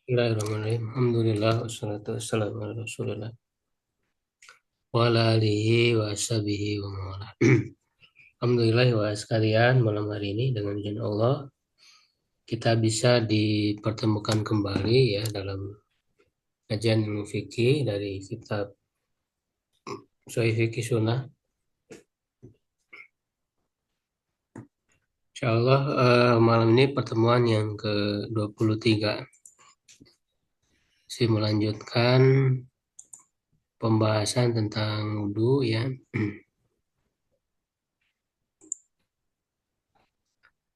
Bismillahirrahmanirrahim. Alhamdulillah wassalatu wassalamu ala Rasulillah wa ala alihi wa sahbihi wa mawala. Alhamdulillah wa sekalian, malam hari ini dengan izin Allah kita bisa dipertemukan kembali ya dalam kajian ilmu fikih dari kitab Sahih Fikih Sunnah. Insyaallah malam ini pertemuan yang ke-23. Saya melanjutkan pembahasan tentang wudu ya.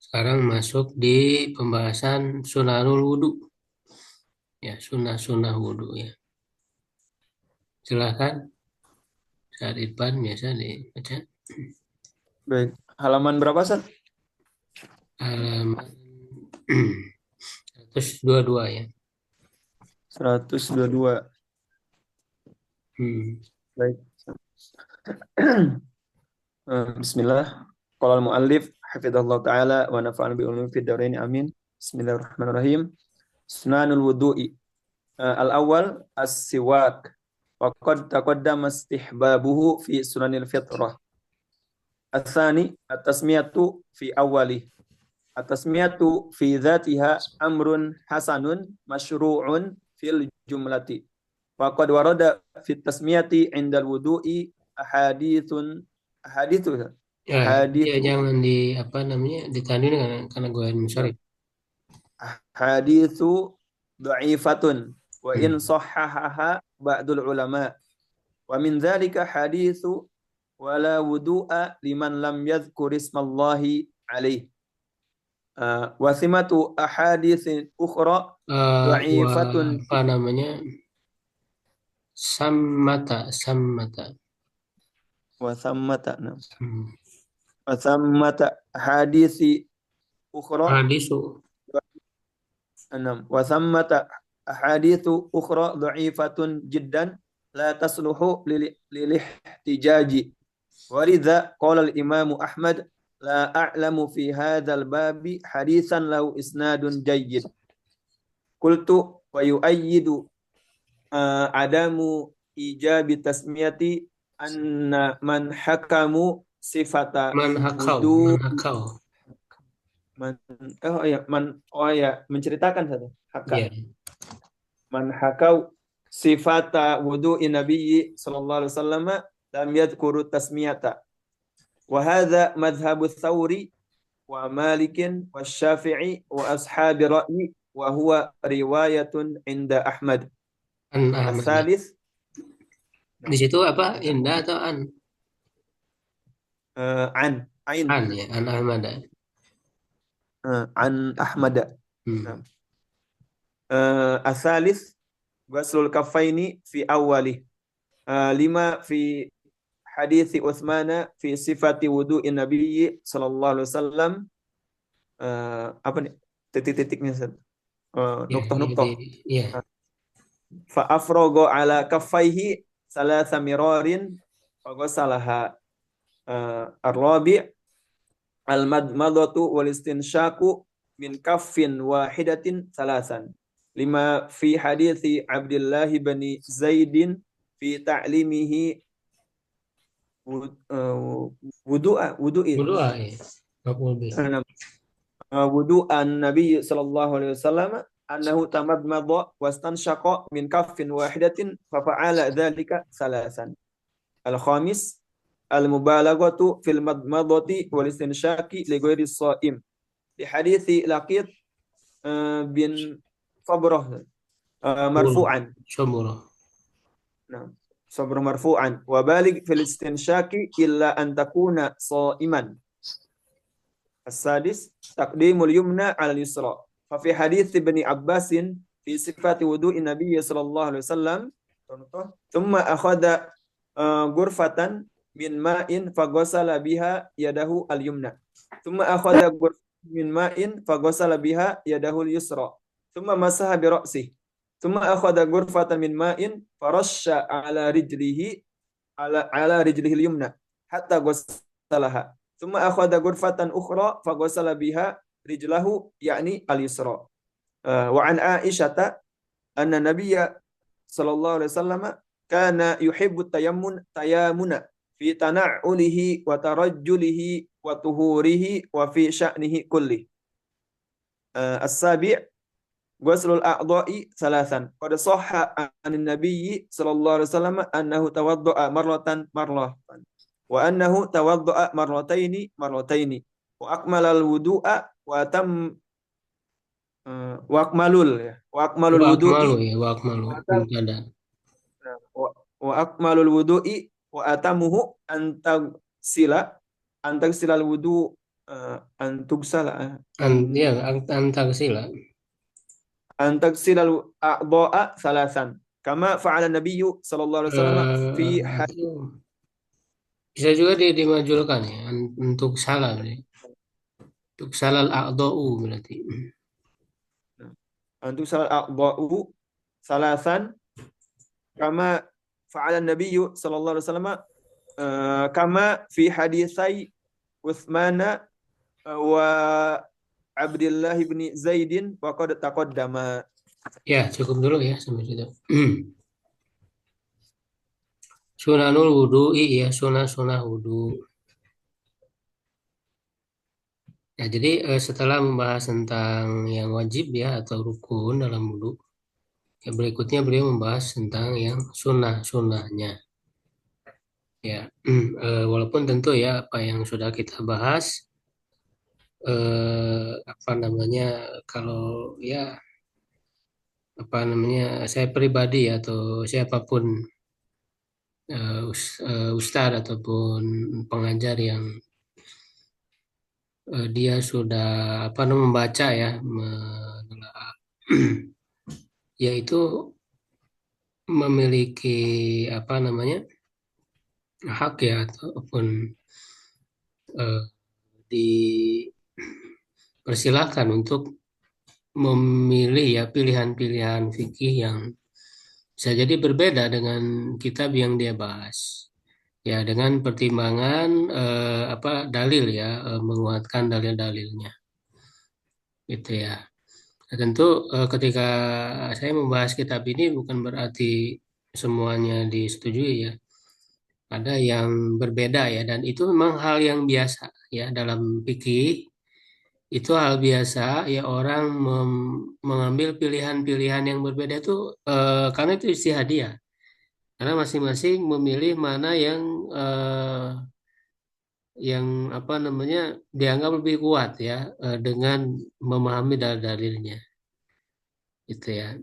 Sekarang masuk di pembahasan sunanul wudu. Ya, sunnah-sunnah wudu ya. Silahkan, saat Irfan biasa dibaca. Baik, halaman berapa, Sat? Halaman 122 ya. 122. Baik. Bismillah. Qala al-muallif hafizallahu taala wa nafa'ana bi ulumi fid dharain amin. Bismillahirrahmanirrahim. Sunanul wudu'i. Al-awwal as-siwak. Wa qad taqaddama istihbabuhu fi sunanil fitrah. Ats-tsani at-tasmiyatu fi awwali. At-tasmiyatu fi dzatiha amrun hasanun masyru'un fil jumlati. Wa qad warada fi tasmiyati 'indal wudu'i ahaditsu Ya, dia jangan ditanding karena gue musyrik. haditsu dha'ifatun wa in sahhahaha ba'dul ulama wa min dzalika haditsu wala wudu'a liman lam yadhkur ismallahi alaihi wa simatu ahaditsin ukhra dha'ifatun Sammata. wa sammata wa sammata hadisi ukhra Hadisu. wa sammata ahaditsu ukhra dha'ifatun jiddan la tasluhu lil ihtijaji walidha qala al imam Ahmad la a'lamu fi hadzal babi hadisan lahu isnadun jayyid qultu wa yu'ayyidu adamu ijabi tasmiyati anna man hakamu sifata Manhakau. Menceritakan satu haka. Yeah. Man hakau sifata wudu'i nabiyyi sallallahu alaihi wasallam lam yadhkuru tasmiyata. Wa hadha madhhabu Tsawri wa Malikin wa Syafi'i wa ashabi ra'yi wa huwa riwayatun inda Ahmad. As-salis di situ apa? Indah atau an? An Ya, an Ahmad. An Ahmad. As-salis ghuslul kaffaini fi awwali. Lima fi hadithi Utsman fi sifati wudu'in nabiyyi sallallahu alaihi wasallam. Apa nih titik-titiknya Ustaz? Nuktah-nuktah. Iya. Fa afrogo ala kaffaihi salasa mirarin fa ghasalaha. Ar-rabi' al-madmadatu wal istinshaku min kaffin wahidatin salasan. Lima fi hadithi Abdullah bin Zaidin fi ta'limihi wudu'an Nabi sallallahu alaihi wasallam annahu tamadmadha wastanshaqa min kaffin wahidatin fa fa'ala dzalika salasan. Al-khamis al-mubalaghatu fil madmadati wal istinshaqi li ghairi shaim di hadithi Laqit bin Sabrah marfu'an Sabrah marfu'an wa baligh fil istinshaqi illa an takuna shaiman. As-sadis taqdimul yumna 'ala al-yusra fa fi hadits Ibnu Abbas fi sifati wudu'i Nabi sallallahu alaihi wasallam thumma akhadha ghurfatan min ma'in faghasala biha yadahu al-yumna thumma akhadha ghurfatan min ma'in faghasala biha yadahu al-yusra thumma masaha bi ra'sihi thumma akhadha ghurfatan min ma'in farasha ala rijlihi al-yumna hatta ghasalaha thumma akhadha ghurfatan ukhra faghasala biha rijlahu yakni al-yusra. Wa an Aisyata anna nabiyya sallallahu alaihi wasallam kana yuhibbu tayamuna fi tana'ulihi wa tarajjulihi wa tuhurihi wa fi sya'nihi kulli. As-sabi' ghuslul a'dha'i salasan. Qad shahha 'anin nabiyyi sallallahu alaihi wasallam annahu tawadda'a marratan wa annahu tawadda'a marrataini wa akmalal wudu'a wa akmalul Wa akmalu wudu'i ya, wa akmalu. wa atam Ada. wa, wa akmalul wudu'i wa atamuhu antagsilal wudu antugsala Ya, antar sila. antagsilal a'dha'a salasan kama fa'ala nabiyyu sallallahu alaihi wasallam fi Itu bisa juga dimajulkan ya, untuk salah berarti. Untuk salal a'dha'u berarti. antugsal a'dha'u salasan kama fa'ala nabiyyu sallallahu alaihi wasallam kama fi hadisai Utsmana wa Abdullah bin Zaidin wa qad taqaddama. Ya, cukup dulu ya sampai situ. Sunanul wudu, iya sunah-sunah wudu. Ya, jadi setelah membahas tentang yang wajib ya atau rukun dalam wudu, ya berikutnya beliau membahas tentang yang sunnah-sunnahnya. Ya, walaupun tentu ya apa yang sudah kita bahas, apa namanya, kalau ya apa namanya saya pribadi ya, atau siapapun ustadz ataupun pengajar yang dia sudah apa namanya membaca ya, menelaah, yaitu memiliki apa namanya hak ya ataupun eh, dipersilahkan untuk memilih ya pilihan-pilihan fikih yang bisa jadi berbeda dengan kitab yang dia bahas. Ya, dengan pertimbangan apa dalil ya, menguatkan dalil-dalilnya. Gitu ya. Nah, tentu ketika saya membahas kitab ini bukan berarti semuanya disetujui ya. Ada yang berbeda ya, dan itu memang hal yang biasa ya dalam fikih. Itu hal biasa ya, orang mengambil pilihan-pilihan yang berbeda itu karena itu istihadiyah. Karena masing-masing memilih mana yang apa namanya dianggap lebih kuat ya, dengan memahami dalil-dalilnya gitu ya.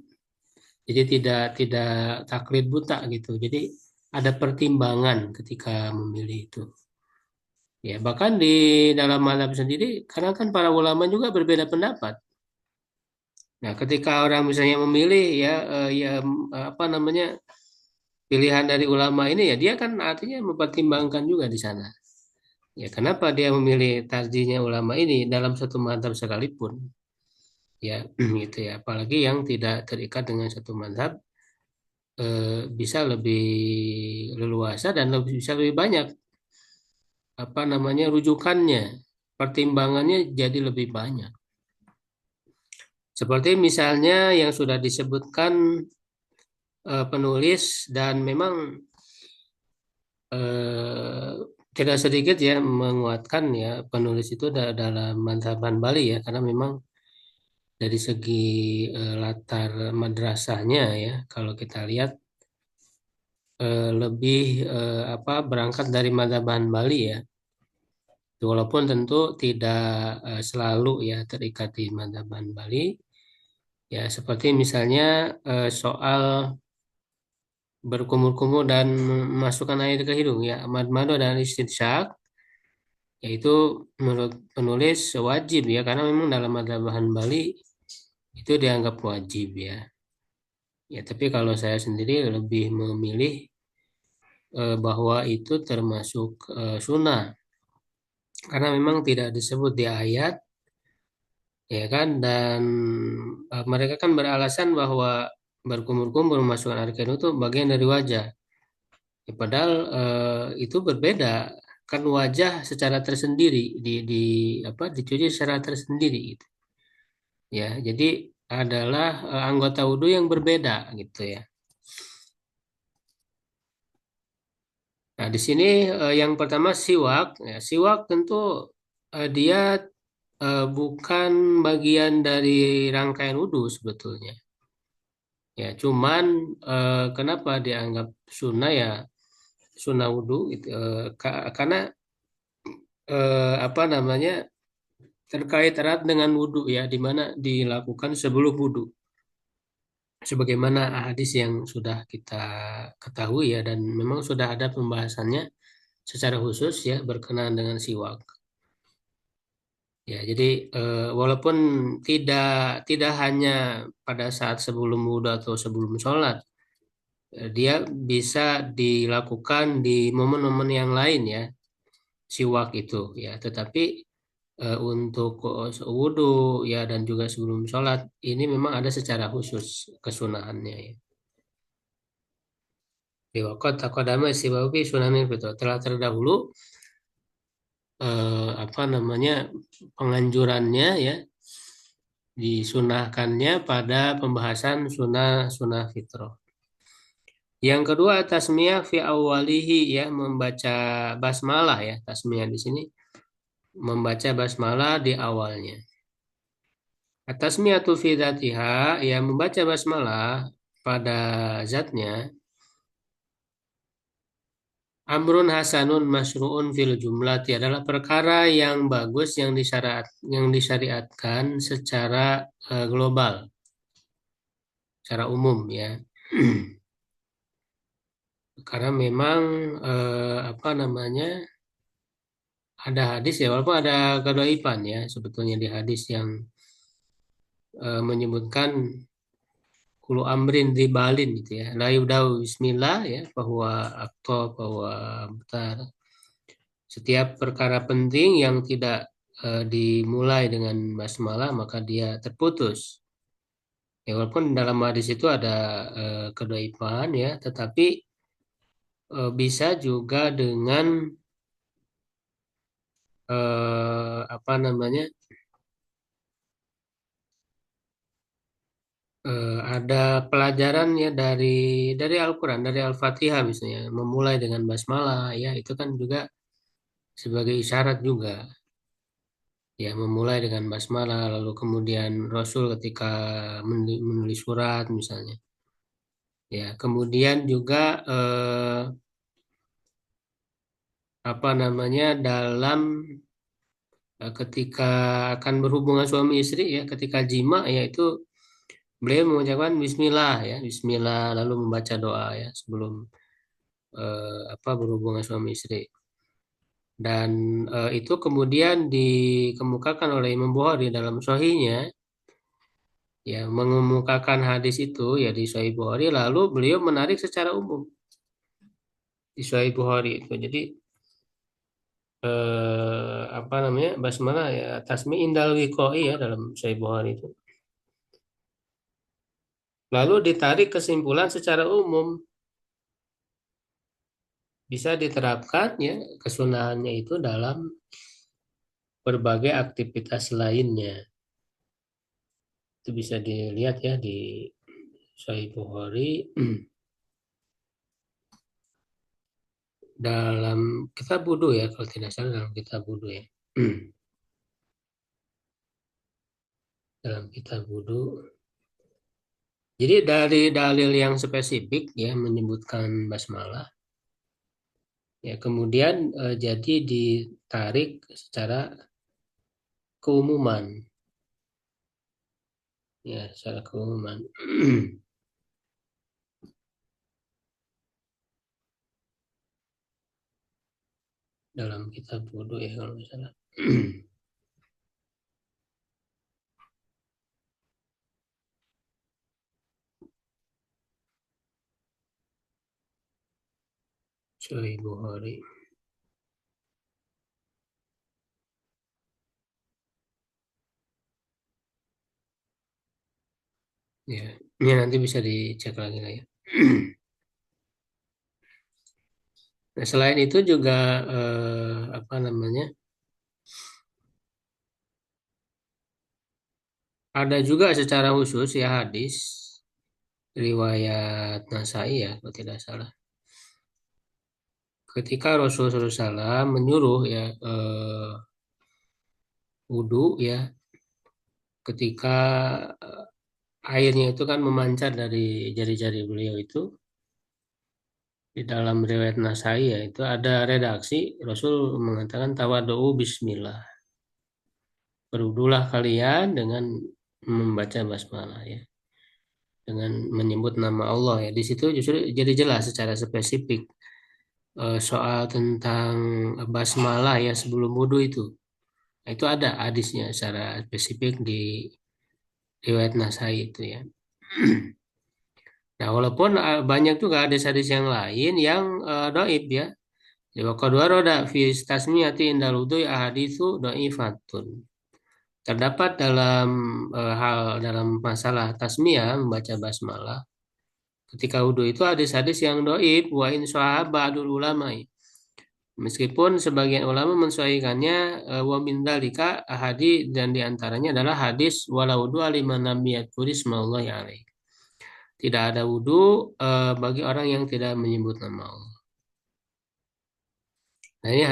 Jadi tidak taklid buta gitu. Jadi ada pertimbangan ketika memilih itu. Ya, bahkan di dalam mazhab sendiri, karena kan para ulama juga berbeda pendapat. Nah, ketika orang misalnya memilih ya, apa namanya pilihan dari ulama ini ya, dia kan artinya mempertimbangkan juga di sana. Ya, kenapa dia memilih tarjinya ulama ini dalam satu mazhab sekalipun? Ya, gitu ya. Apalagi yang tidak terikat dengan satu mazhab, bisa lebih leluasa dan bisa lebih banyak apa namanya rujukannya, pertimbangannya jadi lebih banyak. Seperti misalnya yang sudah disebutkan penulis, dan memang eh, tidak sedikit ya menguatkan ya penulis itu dalam mazhab Bali ya, karena memang dari segi latar madrasahnya ya, kalau kita lihat lebih apa berangkat dari mazhab Bali ya. Walaupun tentu tidak selalu ya terikat di mazhab Bali. Ya, seperti misalnya soal berkumur-kumur dan memasukkan air ke hidung ya, mad-mado dan istinsyaq, yaitu menurut penulis wajib ya, karena memang dalam mazhab Bali itu dianggap wajib ya. Ya, tapi kalau saya sendiri lebih memilih bahwa itu termasuk sunnah, karena memang tidak disebut di ayat ya kan, dan mereka kan beralasan bahwa berkumur-kumur memasukkan air ke hidung itu bagian dari wajah. Ya, padahal itu berbeda, kan wajah secara tersendiri di apa dicuci secara tersendiri gitu. Ya, jadi adalah anggota wudhu yang berbeda gitu ya. Nah, di sini yang pertama siwak. Ya, siwak tentu dia bukan bagian dari rangkaian wudhu sebetulnya. Ya, cuman kenapa dianggap sunnah ya sunnah wudhu gitu. Karena apa namanya terkait erat dengan wudhu ya, di mana dilakukan sebelum wudhu. Sebagaimana hadis yang sudah kita ketahui ya, dan memang sudah ada pembahasannya secara khusus ya berkenaan dengan siwak. Ya, jadi walaupun tidak tidak hanya pada saat sebelum wudhu atau sebelum sholat, dia bisa dilakukan di momen-momen yang lain ya, siwak itu ya. Tetapi untuk wudhu ya dan juga sebelum sholat ini memang ada secara khusus kesunahannya ya. Di waktu takodama siwawi sunanin betul telah terdahulu apa namanya penganjurannya ya disunahkannya pada pembahasan sunnah sunnah fitrah. Yang kedua tasmiyah fi awwalihi ya membaca basmalah ya tasmiyah di sini membaca basmalah di awalnya. Tasmiyatu fi dzatiha ya membaca basmalah pada zatnya amrun hasanun masruun fil jumlati adalah perkara yang bagus yang disyariatkan secara global, secara umum ya. Karena memang apa namanya ada hadis ya walaupun ada kedoifan ya sebetulnya di hadis yang menyebutkan kulu amrin di balin gitu ya la yudau bismillah ya bahwa akto bahwa betar setiap perkara penting yang tidak dimulai dengan basmalah maka dia terputus ya walaupun dalam hadis itu ada kedoifan ya tetapi bisa juga dengan apa namanya ada pelajaran ya dari Al-Quran, dari Al-Fatihah misalnya, memulai dengan basmalah ya itu kan juga sebagai isyarat juga ya memulai dengan basmalah lalu kemudian Rasul ketika menulis surat misalnya ya kemudian juga apa namanya dalam ketika akan berhubungan suami istri ya ketika jima ya itu beliau mengucapkan Bismillah ya Bismillah lalu membaca doa ya sebelum apa berhubungan suami istri dan itu kemudian dikemukakan oleh Imam Bukhari dalam Sahihnya ya mengemukakan hadis itu ya di Sahih Bukhari lalu beliau menarik secara umum di Sahih Bukhari itu jadi apa namanya basmalah ya tasmi indal wiqoi ya dalam Sahih Bukhari itu lalu ditarik kesimpulan secara umum bisa diterapkan ya kesunahannya itu dalam berbagai aktivitas lainnya. Itu bisa dilihat ya di Sahih Bukhari dalam kitab wudu ya kalau tidak salah dalam kitab wudu ya. Dalam kitab wudu. Jadi dari dalil yang spesifik ya menyebutkan basmalah ya kemudian jadi ditarik secara keumuman ya secara keumuman. Dalam kitab wudu ya kalau nggak salah. Sahih Bukhari. Ya, ini nanti bisa dicek lagi lah ya. Nah, selain itu juga apa namanya? Ada juga secara khusus ya hadis riwayat Nasai ya kalau tidak salah. Ketika Rasulullah SAW menyuruh ya wudhu ya ketika airnya itu kan memancar dari jari-jari beliau itu di dalam riwayat Nasai ya itu ada redaksi Rasul mengatakan tawadhu bismillah. Berwudulah kalian dengan membaca basmalah ya dengan menyebut nama Allah ya. Di situ justru jadi jelas secara spesifik soal tentang basmalah ya sebelum wudhu itu. Nah, itu ada hadisnya secara spesifik di riwayat Nasai itu ya. Nah, walaupun banyak juga hadis-hadis yang lain yang doib ya. Ya, wa qad warada fi tasmiyati indal wudu'i ahaditsu dhaifatun. Terdapat dalam hal dalam masalah tasmiyah membaca basmalah ketika wudhu itu hadis-hadis yang doib wa in ba'dul ulama. Meskipun sebagian ulama mensuaikannya wa min dzalika hadis dan diantaranya adalah hadis wala wudu liman lam yadhkur ismallahi alaih. Tidak ada wudhu bagi orang yang tidak menyebut nama Allah. Nah ini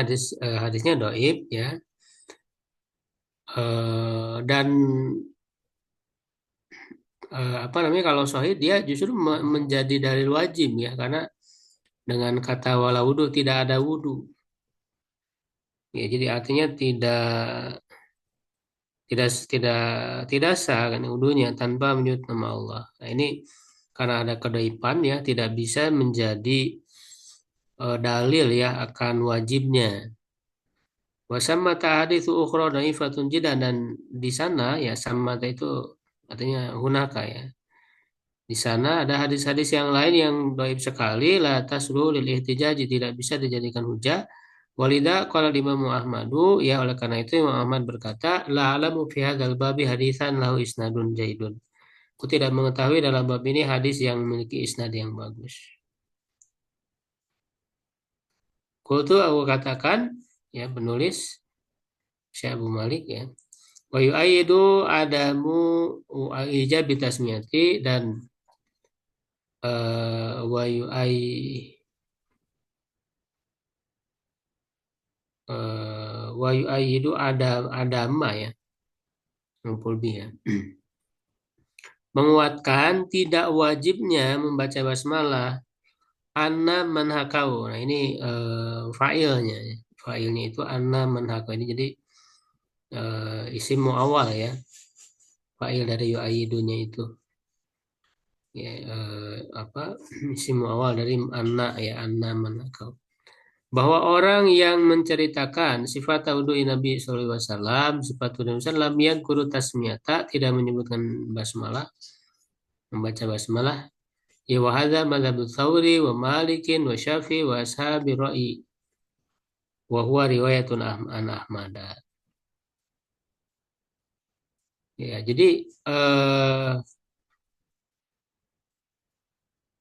hadisnya doib ya. Dan apa namanya kalau sahih dia justru menjadi dalil wajib ya karena dengan kata wala wudu tidak ada wudu. Ya, jadi artinya tidak tidak tidak sah kan wudunya tanpa menyebut nama Allah. Nah, ini karena ada kedaipan ya tidak bisa menjadi dalil ya akan wajibnya. Wasamma haditsu ukhra dhaifatun jiddan dan di sana ya samata itu artinya hunaka ya. Di sana ada hadis-hadis yang lain yang dhaif sekali la tasru lil ihtijaji tidak bisa dijadikan hujah. Walida qala Imam Ahmadu ya oleh karena itu Imam Ahmad berkata la alamu fi hadzal babi hadisan lahu isnadun jaidun. Aku tidak mengetahui dalam bab ini hadis yang memiliki isnad yang bagus. Qultu aku katakan ya penulis Syekh Abu Malik ya. Wa yu'ayyidu adamu ijab tasmiyati dan wa yu'ay wa yu'ayyidu adama ya ngumpul ya. Menguatkan tidak wajibnya membaca basmalah anna manhakau. Nah ini fa'ilnya ya. Fa'ilnya itu anna manhakau ini jadi isim muawwal ya. Fa'il dari yu'ayyidunya itu. Ya, apa isim awal dari anak ya anak manakau bahwa orang yang menceritakan sifat wudhu Nabi SAW sifat wudhu Nabi SAW yang guru tasmiyata tidak menyebutkan basmalah membaca basmalah ya wahada madhab Thawri wa Malikin wa Syafi wa ashabi ra'i wa huwa riwayatun an Ahmad ya jadi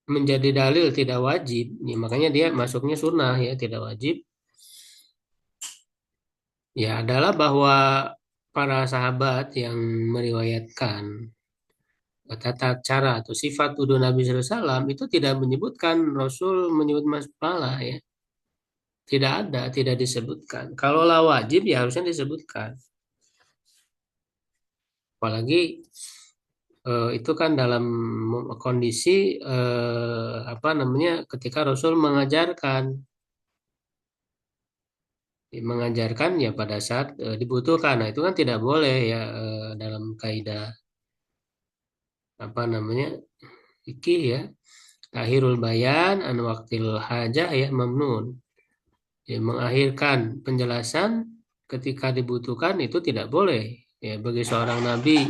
menjadi dalil tidak wajib ya, makanya dia masuknya sunnah ya tidak wajib ya adalah bahwa para sahabat yang meriwayatkan tata cara atau sifat wudhu Nabi SAW itu tidak menyebutkan Rasul menyebut masalah ya tidak ada tidak disebutkan kalaulah wajib ya harusnya disebutkan apalagi itu kan dalam kondisi apa namanya ketika Rasul mengajarkan ya pada saat dibutuhkan. Nah, itu kan tidak boleh ya dalam kaidah apa namanya fikih ya. Akhirul bayan an waktil hajah ya mamnun. Ya, mengakhirkan penjelasan ketika dibutuhkan itu tidak boleh ya bagi seorang nabi.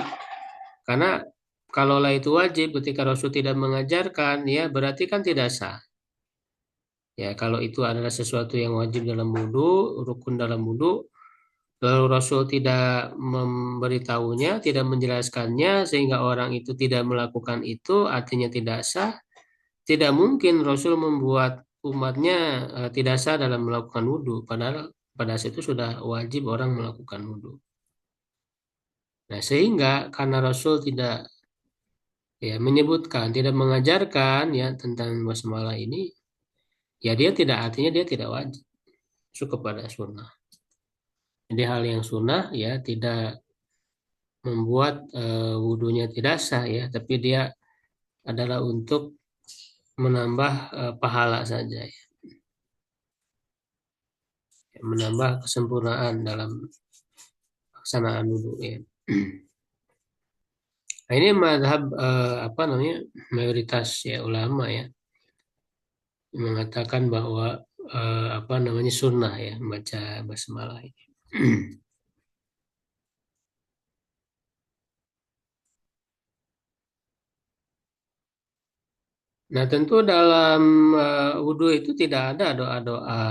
Karena kalaulah itu wajib ketika Rasul tidak mengajarkan ya berarti kan tidak sah. Ya, kalau itu adalah sesuatu yang wajib dalam wudhu, rukun dalam wudhu, lalu Rasul tidak memberitahunya, tidak menjelaskannya, sehingga orang itu tidak melakukan itu, artinya tidak sah. Tidak mungkin Rasul membuat umatnya tidak sah dalam melakukan wudhu, padahal pada saat itu sudah wajib orang melakukan wudhu. Nah, sehingga karena Rasul tidak ya menyebutkan, tidak mengajarkan ya tentang basmalah ini, ya dia tidak artinya dia tidak wajib cukup pada sunnah. Jadi hal yang sunnah ya tidak membuat wudhunya tidak sah ya, tapi dia adalah untuk menambah pahala saja ya, menambah kesempurnaan dalam pelaksanaan wudhu ya. Nah, ini mazhab apa namanya mayoritas ya ulama ya mengatakan bahwa apa namanya sunnah ya membaca basmalah ini. Nah, tentu dalam wudhu itu tidak ada doa-doa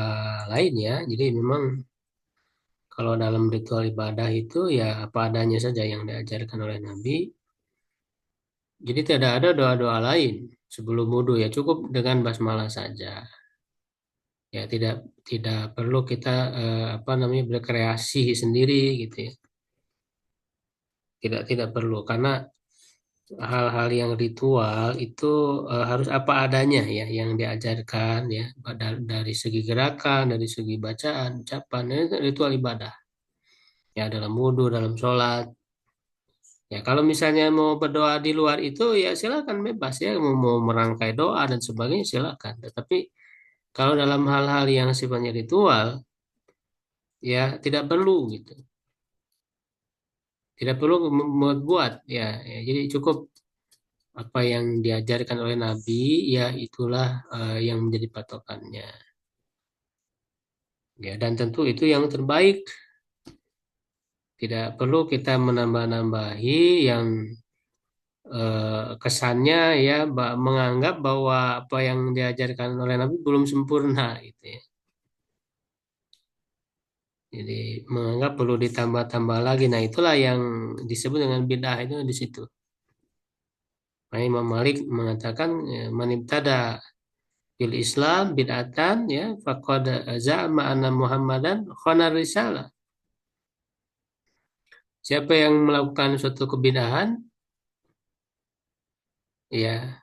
lain ya. Jadi memang kalau dalam ritual ibadah itu ya apa adanya saja yang diajarkan oleh Nabi. Jadi tidak ada doa-doa lain sebelum wudhu ya cukup dengan basmalah saja. Ya tidak tidak perlu kita apa namanya berkreasi sendiri gitu ya. Tidak perlu karena hal-hal yang ritual itu harus apa adanya ya yang diajarkan ya dari segi gerakan, dari segi bacaan, ucapan, itu ritual ibadah ya dalam wudhu, dalam sholat. Ya kalau misalnya mau berdoa di luar itu ya silakan bebas ya mau merangkai doa dan sebagainya silakan. Tetapi kalau dalam hal-hal yang sifatnya ritual ya tidak perlu gitu. Tidak perlu membuat ya, ya. Jadi cukup apa yang diajarkan oleh Nabi ya itulah yang menjadi patokannya ya dan tentu itu yang terbaik tidak perlu kita menambah-nambahi yang kesannya ya menganggap bahwa apa yang diajarkan oleh Nabi belum sempurna gitu ya jadi menganggap perlu ditambah-tambah lagi nah itulah yang disebut dengan bid'ah itu di situ. Nah, Imam Malik mengatakan manibtada fil Islam bid'atan ya faqad za'ama anna Muhammadan khana risalah. Siapa yang melakukan suatu kebidahan ya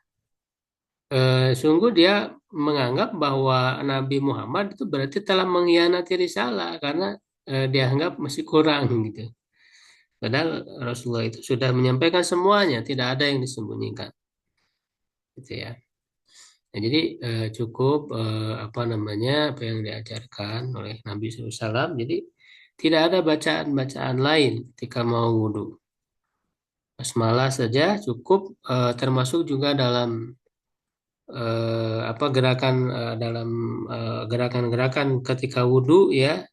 sungguh dia menganggap bahwa Nabi Muhammad itu berarti telah mengkhianati risalah karena dianggap masih kurang gitu. Padahal Rasulullah itu sudah menyampaikan semuanya, tidak ada yang disembunyikan gitu ya. Nah, jadi cukup apa namanya apa yang diajarkan oleh Nabi SAW. Jadi tidak ada bacaan-bacaan lain ketika mau wudhu. Basmalah saja cukup termasuk juga dalam apa gerakan dalam gerakan-gerakan ketika wudhu ya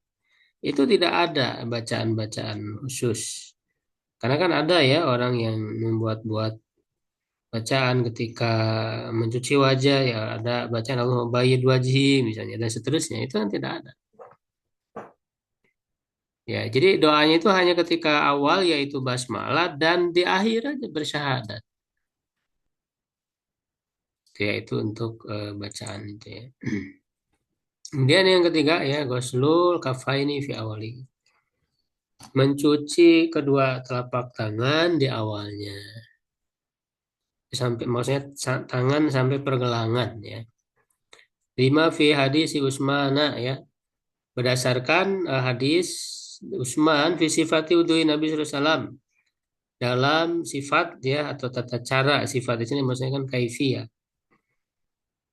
itu tidak ada bacaan-bacaan khusus. Karena kan ada ya orang yang membuat-buat bacaan ketika mencuci wajah ya ada bacaan Allahumma bayyid wajhi misalnya dan seterusnya itu kan tidak ada. Ya, jadi doanya itu hanya ketika awal yaitu basmalah dan di akhir aja bersyahadat. Itu ya itu untuk bacaan itu ya. Kemudian yang ketiga ya ghuslul kafaini fi awali. Mencuci kedua telapak tangan di awalnya. Sampai maksudnya tangan sampai pergelangan ya. Lima fi hadis si Utsmana ya. Berdasarkan hadis Utsman fi sifati udhui Nabi sallallahu alaihi wasallam dalam sifat ya atau tata cara sifat di sini maksudnya kan kaifiyah.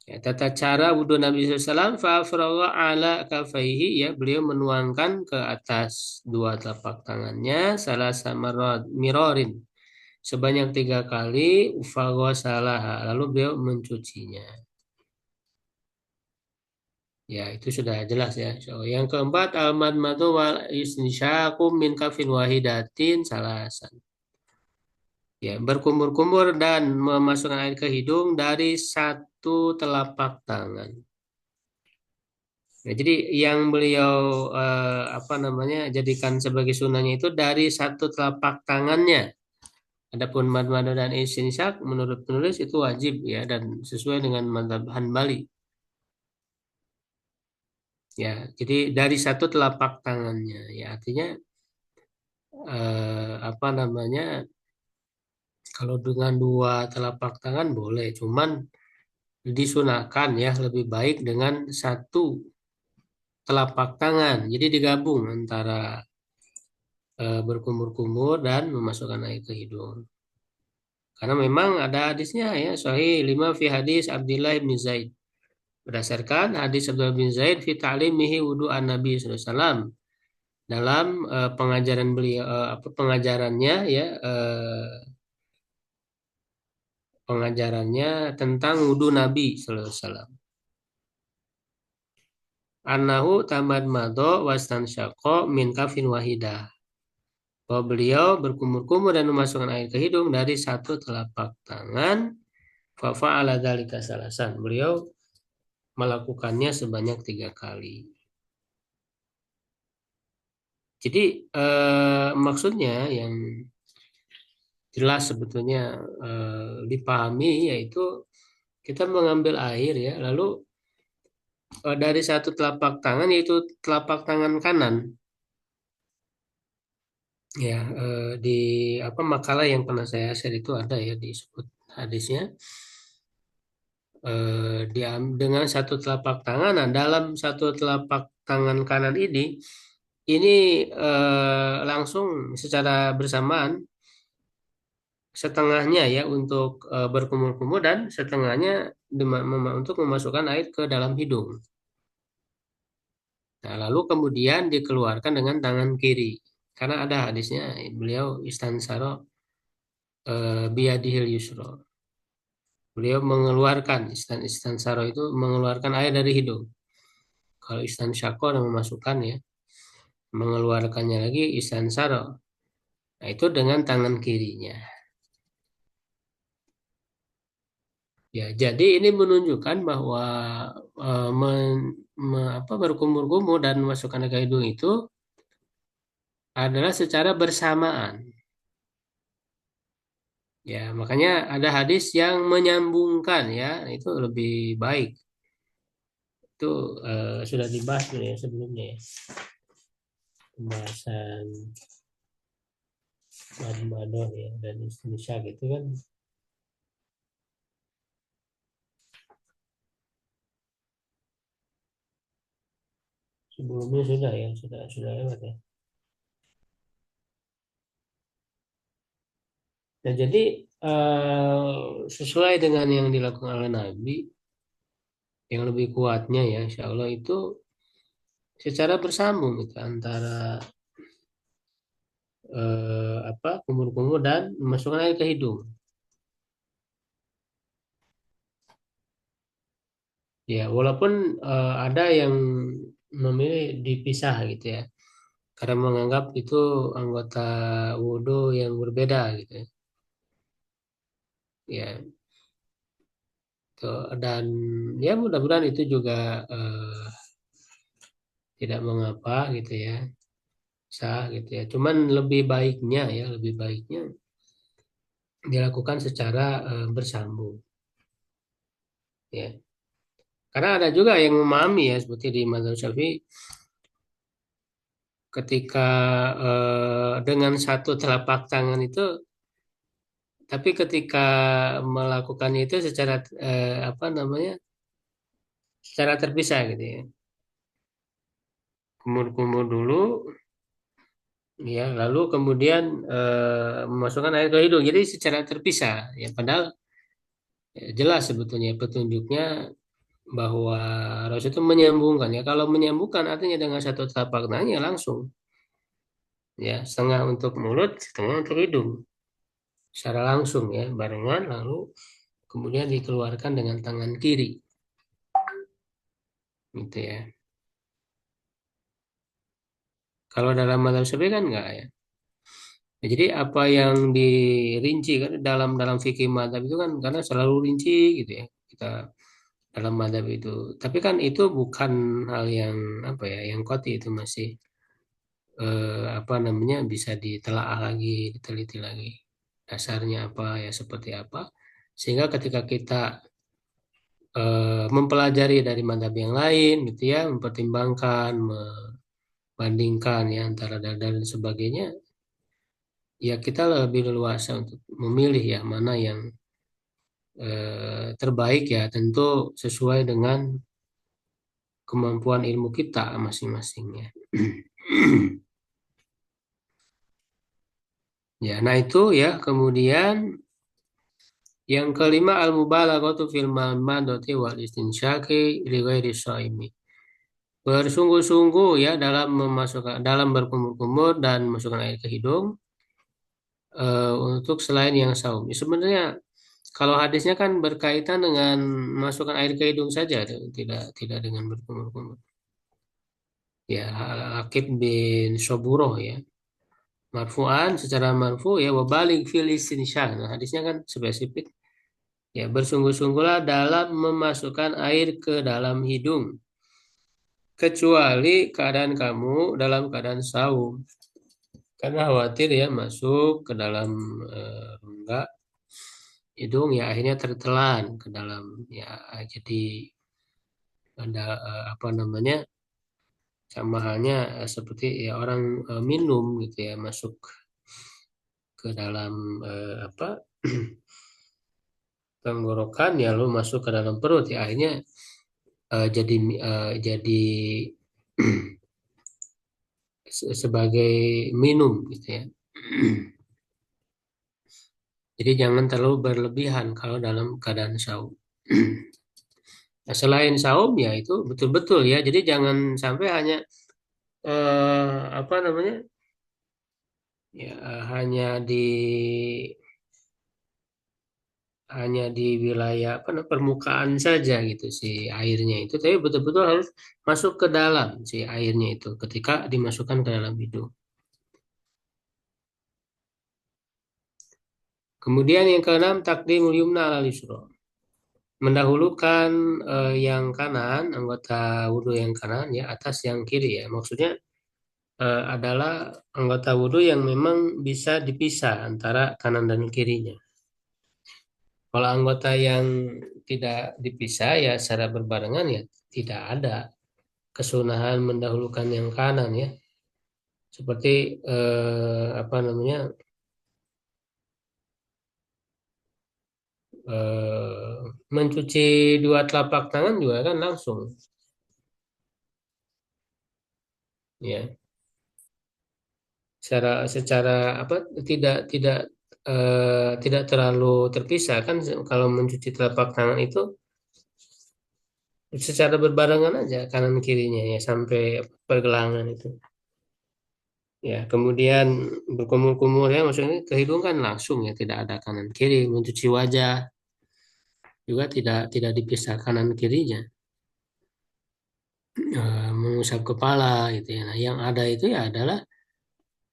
Ya, tata cara wudhu Nabi SAW fa'afragha ala kafaihi ya beliau menuangkan ke atas dua telapak tangannya salah sama mirorin sebanyak 3 kali salah lalu beliau mencucinya ya itu sudah jelas ya so, yang keempat al-madmatu wal istinsyaqu min kafin wahidatin salasan ya berkumur-kumur dan memasukkan air ke hidung dari satu telapak tangan. Ya, jadi yang beliau apa namanya jadikan sebagai sunnahnya itu dari satu telapak tangannya. Adapun mad-mad dan istinsak menurut penulis itu wajib ya dan sesuai dengan mazhab Hanbali. Ya, jadi dari satu telapak tangannya. Ya, artinya apa namanya, kalau dengan dua telapak tangan boleh, cuman disunahkan ya lebih baik dengan satu telapak tangan. Jadi digabung antara berkumur-kumur dan memasukkan air ke hidung. Karena memang ada hadisnya ya, Sahih 5 fi hadis Abdullah bin Zaid. Berdasarkan hadis Abdullah bin Zaid fi ta'limihi wudu an Nabi sallallahu alaihi wasallam, dalam pengajaran beliau, apa pengajarannya ya, pengajarannya tentang wudu Nabi sallallahu alaihi wasallam. Annahu tamad mado wastan syaqo min kafin wahidah. Bahwa beliau berkumur-kumur dan memasukkan air ke hidung dari satu telapak tangan. Fafa'ala dzalika salasan. Beliau melakukannya sebanyak 3 kali. Jadi maksudnya yang jelas sebetulnya dipahami yaitu kita mengambil air ya, lalu dari satu telapak tangan, yaitu telapak tangan kanan ya, di apa makalah yang pernah saya share itu ada ya disebut hadisnya, dengan satu telapak tangan. Nah, dalam satu telapak tangan kanan ini langsung secara bersamaan setengahnya ya untuk berkumur-kumur dan setengahnya untuk memasukkan air ke dalam hidung. Nah, lalu kemudian dikeluarkan dengan tangan kiri. Karena ada hadisnya beliau istansaro biyadihil yusro. Beliau mengeluarkan istansaro itu mengeluarkan air dari hidung. Kalau istansyako dan memasukkan ya, mengeluarkannya lagi istansaro. Nah, itu dengan tangan kirinya. Ya, jadi ini menunjukkan bahwa berkumur-kumur dan memasukkan ke hidung itu adalah secara bersamaan. Ya, makanya ada hadis yang menyambungkan ya, itu lebih baik. Itu sudah dibahas ya sebelumnya ya. Pembahasan madoh ya dan istinsak gitu kan. Sebelumnya sudah ya, sudah lewat ya. Nah, jadi sesuai dengan yang dilakukan oleh Nabi, yang lebih kuatnya ya, insya Allah itu secara bersambung gitu, antara kumur-kumur dan memasukkan air ke hidung. Ya, walaupun ada yang memilih dipisah gitu ya, karena menganggap itu anggota wudhu yang berbeda gitu ya. Ya, dan ya mudah-mudahan itu juga tidak mengapa gitu ya, sah gitu ya. Cuman lebih baiknya dilakukan secara bersambung ya. Karena ada juga yang memahami ya seperti di mazhab Syafi'i, ketika dengan satu telapak tangan itu, tapi ketika melakukannya itu secara apa namanya, secara terpisah gitu ya. Kumur-kumur dulu ya, lalu kemudian memasukkan air ke hidung. Jadi secara terpisah ya, padahal jelas sebetulnya petunjuknya bahwa Rasul itu menyambungkan ya. Kalau menyambungkan artinya dengan satu telapak tangan ya langsung ya, setengah untuk mulut, setengah untuk hidung, secara langsung ya, barengan, lalu kemudian dikeluarkan dengan tangan kiri gitu ya. Kalau dalam mazhab Syafi'i kan enggak ya. Nah, jadi apa yang dirinci kan dalam dalam fikih mazhab itu kan karena selalu rinci gitu ya kita dalam mazhab itu. Tapi kan itu bukan hal yang apa ya, yang qati, itu masih apa namanya, bisa ditelaah lagi, diteliti lagi dasarnya apa ya, seperti apa, sehingga ketika kita mempelajari dari mazhab yang lain gitu ya, mempertimbangkan, membandingkan ya antara dalil dan sebagainya, ya kita lebih leluasa untuk memilih ya mana yang terbaik ya tentu sesuai dengan kemampuan ilmu kita masing-masing ya. Ya, nah itu ya. Kemudian yang kelima al-mubalaghatu fil madati wal istinsyaqi li ghairi shaimi. Bersungguh-sungguh ya dalam dalam berkumur-kumur dan masukkan air ke hidung untuk selain yang saum. Ya, sebenarnya kalau hadisnya kan berkaitan dengan masukkan air ke hidung saja, tidak tidak dengan berkumur-kumur. Ya, Akib bin Soburoh ya. Marfu'an secara marfu ya wabalik fil istinsyaq. Nah, hadisnya kan spesifik. Ya, bersungguh-sungguhlah dalam memasukkan air ke dalam hidung kecuali keadaan kamu dalam keadaan saum. Karena khawatir ya masuk ke dalam rongga hidung ya akhirnya tertelan ke dalam ya jadi ada apa namanya sama halnya seperti ya orang minum gitu ya masuk ke dalam apa tenggorokan ya lu masuk ke dalam perut ya akhirnya jadi sebagai minum gitu ya. Jadi jangan terlalu berlebihan kalau dalam keadaan saum. Nah, selain saum ya itu betul-betul ya. Jadi jangan sampai hanya apa namanya ya hanya di wilayah apa permukaan saja gitu si airnya itu, tapi betul-betul harus masuk ke dalam si airnya itu ketika dimasukkan ke dalam hidung. Kemudian yang keenam takdimul yumna ala yusra. Mendahulukan yang kanan, anggota wudhu yang kanan ya atas yang kiri ya. Maksudnya adalah anggota wudhu yang memang bisa dipisah antara kanan dan kirinya. Kalau anggota yang tidak dipisah ya secara berbarengan ya tidak ada kesunahan mendahulukan yang kanan ya. Seperti apa namanya mencuci dua telapak tangan juga kan langsung ya. Secara apa tidak terlalu terpisah kan kalau mencuci telapak tangan itu secara berbarengan aja kanan kirinya ya sampai pergelangan itu ya kemudian berkumur-kumur ya maksudnya ke hidung kan langsung ya tidak ada kanan kiri mencuci wajah juga tidak dipisah kanan kirinya. Mengusap kepala gitu ya nah yang ada itu ya adalah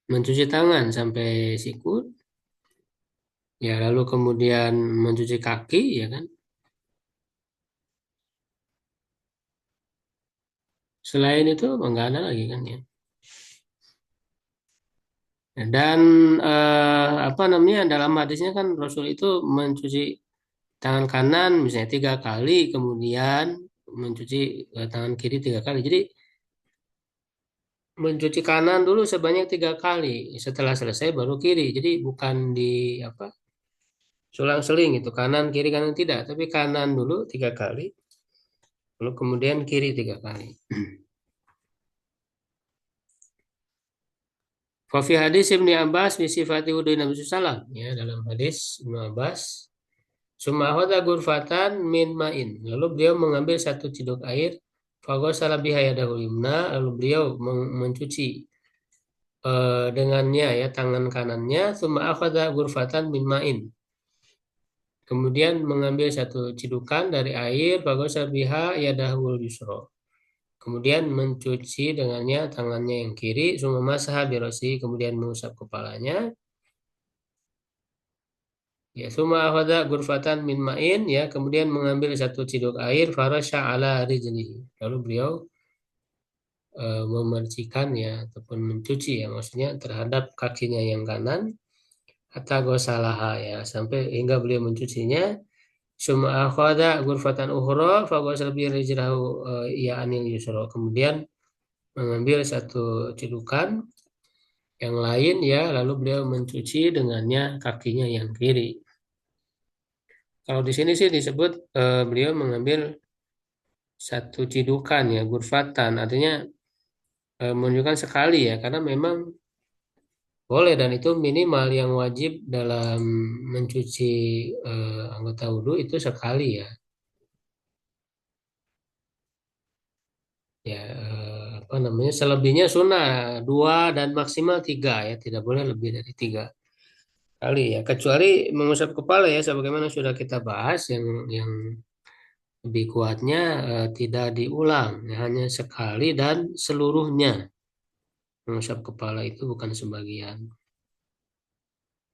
mencuci tangan sampai sikut ya lalu kemudian mencuci kaki ya kan. Selain itu enggak ada lagi kan ya. Dan apa namanya dalam hadisnya kan Rasul itu mencuci tangan kanan misalnya 3 kali, kemudian mencuci tangan kiri 3 kali. Jadi mencuci kanan dulu sebanyak 3 kali, setelah selesai baru kiri. Jadi bukan di apa sulang-seling itu kanan tidak, tapi kanan dulu 3 kali, lalu kemudian kiri 3 kali. Fafi hadis Ibnu Abbas fi sifati wudhu Nabi Sallam ya dalam hadis Ibnu Abbas Sumahoda gurfatan min ma'in. Lalu beliau mengambil satu ciduk air. Fagosala biha yadahu yumna. Lalu beliau mencuci dengannya ya tangan kanannya. Suma akhadha gurfatan min ma'in. Kemudian mengambil satu cidukan dari air. Fagosala biha yadahu yusro. Kemudian mencuci dengannya tangannya yang kiri. Suma masaha birosi. Kemudian mengusap kepalanya. Ya, suma akhadha gurfatan min ma'in ya, kemudian mengambil satu ciduk air farasha ala rijlihi. Lalu beliau memercikan ya ataupun mencuci ya maksudnya terhadap kakinya yang kanan hatta gosalaha ya sampai hingga beliau mencucinya. Suma akhadha gurfatan ukhra fa ghasala bi rijlahu ya anil yusra. Kemudian mengambil satu cidukan Yang lain ya lalu beliau mencuci dengannya kakinya yang kiri. Kalau di sini sih disebut beliau mengambil satu cidukan ya, gurfatan, artinya menunjukkan sekali ya, karena memang boleh dan itu minimal yang wajib dalam mencuci anggota wudhu itu sekali ya. Ya apa namanya selebihnya sunnah dua dan maksimal tiga ya, tidak boleh lebih dari tiga kali ya, kecuali mengusap kepala ya, sebagaimana sudah kita bahas yang lebih kuatnya tidak diulang ya, hanya sekali dan seluruhnya. Mengusap kepala itu bukan sebagian.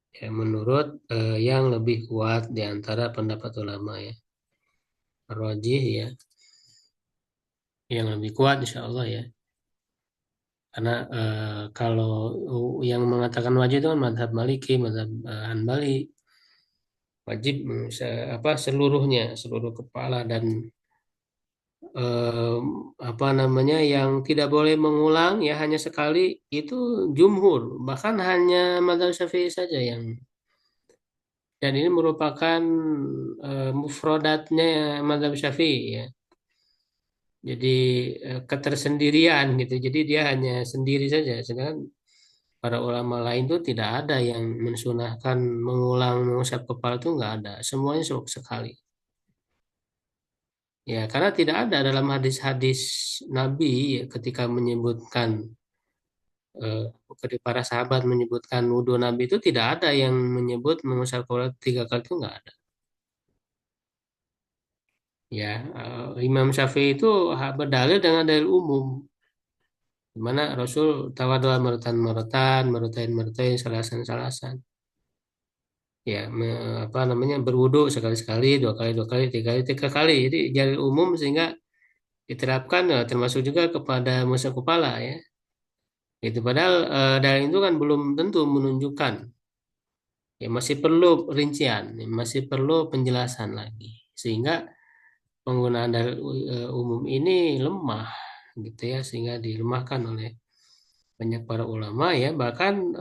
Ya, menurut yang lebih kuat di antara pendapat ulama ya. Rajih ya, yang lebih kuat insya Allah ya. Karena kalau yang mengatakan wajib itu kan madhab Maliki, madhab Hanbali, wajib apa seluruhnya, seluruh kepala dan eh, apa namanya yang tidak boleh mengulang ya hanya sekali itu jumhur, bahkan hanya madhab Syafi'i saja yang dan ini merupakan mufradatnya mazhab Syafi'i ya. Jadi ketersendirian gitu. Jadi dia hanya sendiri saja. Sedangkan para ulama lain tuh tidak ada yang mensunahkan mengulang mengusap kepala itu nggak ada. Semuanya sekali. Ya, karena tidak ada dalam hadis-hadis Nabi ya, ketika menyebutkan ketika para sahabat menyebutkan wudhu Nabi itu tidak ada yang menyebut mengusap kepala tiga kali itu nggak ada. Ya, Imam Syafi'i itu berdalil dengan dalil umum, di mana Rasul tawadhu marotan, marotain, salasan. Ya, apa namanya berwudu sekali-sekali, dua kali, tiga kali. Jadi dalil umum sehingga diterapkan termasuk juga kepada musa kepala ya. Itu padahal dalil itu kan belum tentu menunjukkan. Ya masih perlu rincian, ya, masih perlu penjelasan lagi. Sehingga penggunaan dalil umum ini lemah gitu ya sehingga dilemahkan oleh banyak para ulama ya bahkan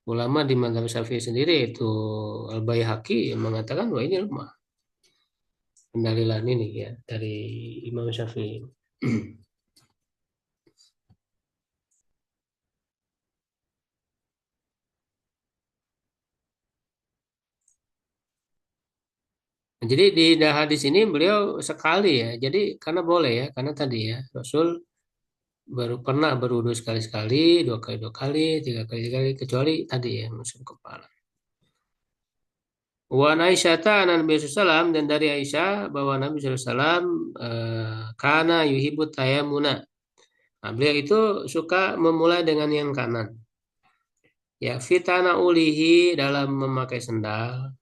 ulama di mazhab Syafi'i sendiri itu Al-Baihaqi mengatakan wah ini lemah pendalilan ini ya dari Imam Syafi'i. Jadi di hadis ini beliau sekali ya jadi karena boleh ya karena tadi ya Rasul baru pernah berwudu sekali-sekali, dua kali, tiga kali, kecuali tadi ya musim kepala. Wa Aisyah an Nabi sallam dan dari Aisyah bahwa Nabi sallam kana yuhibbu tayammuna. Nah, beliau itu suka memulai dengan yang kanan. Ya, fitana ulihi dalam memakai sendal.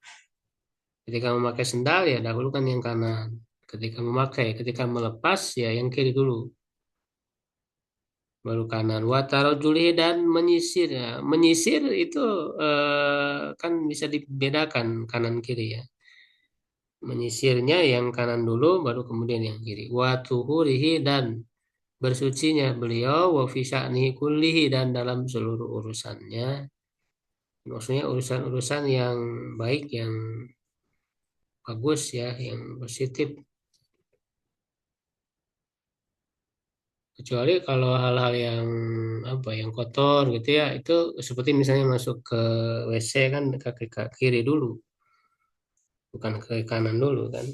Ketika memakai sendal ya dahulukan yang kanan. Ketika melepas ya yang kiri dulu. Baru kanan. Wa tarajuli dan menyisir ya. Menyisir itu kan bisa dibedakan kanan kiri ya. Menyisirnya yang kanan dulu baru kemudian yang kiri. Wa tuhurihi dan bersucinya beliau wa fi sya'nihi kullihi dan dalam seluruh urusannya. Maksudnya urusan-urusan yang baik, yang bagus ya, yang positif. Kecuali kalau hal-hal yang apa, yang kotor gitu ya, itu seperti misalnya masuk ke WC kan kaki ke kiri dulu, bukan ke kanan dulu kan.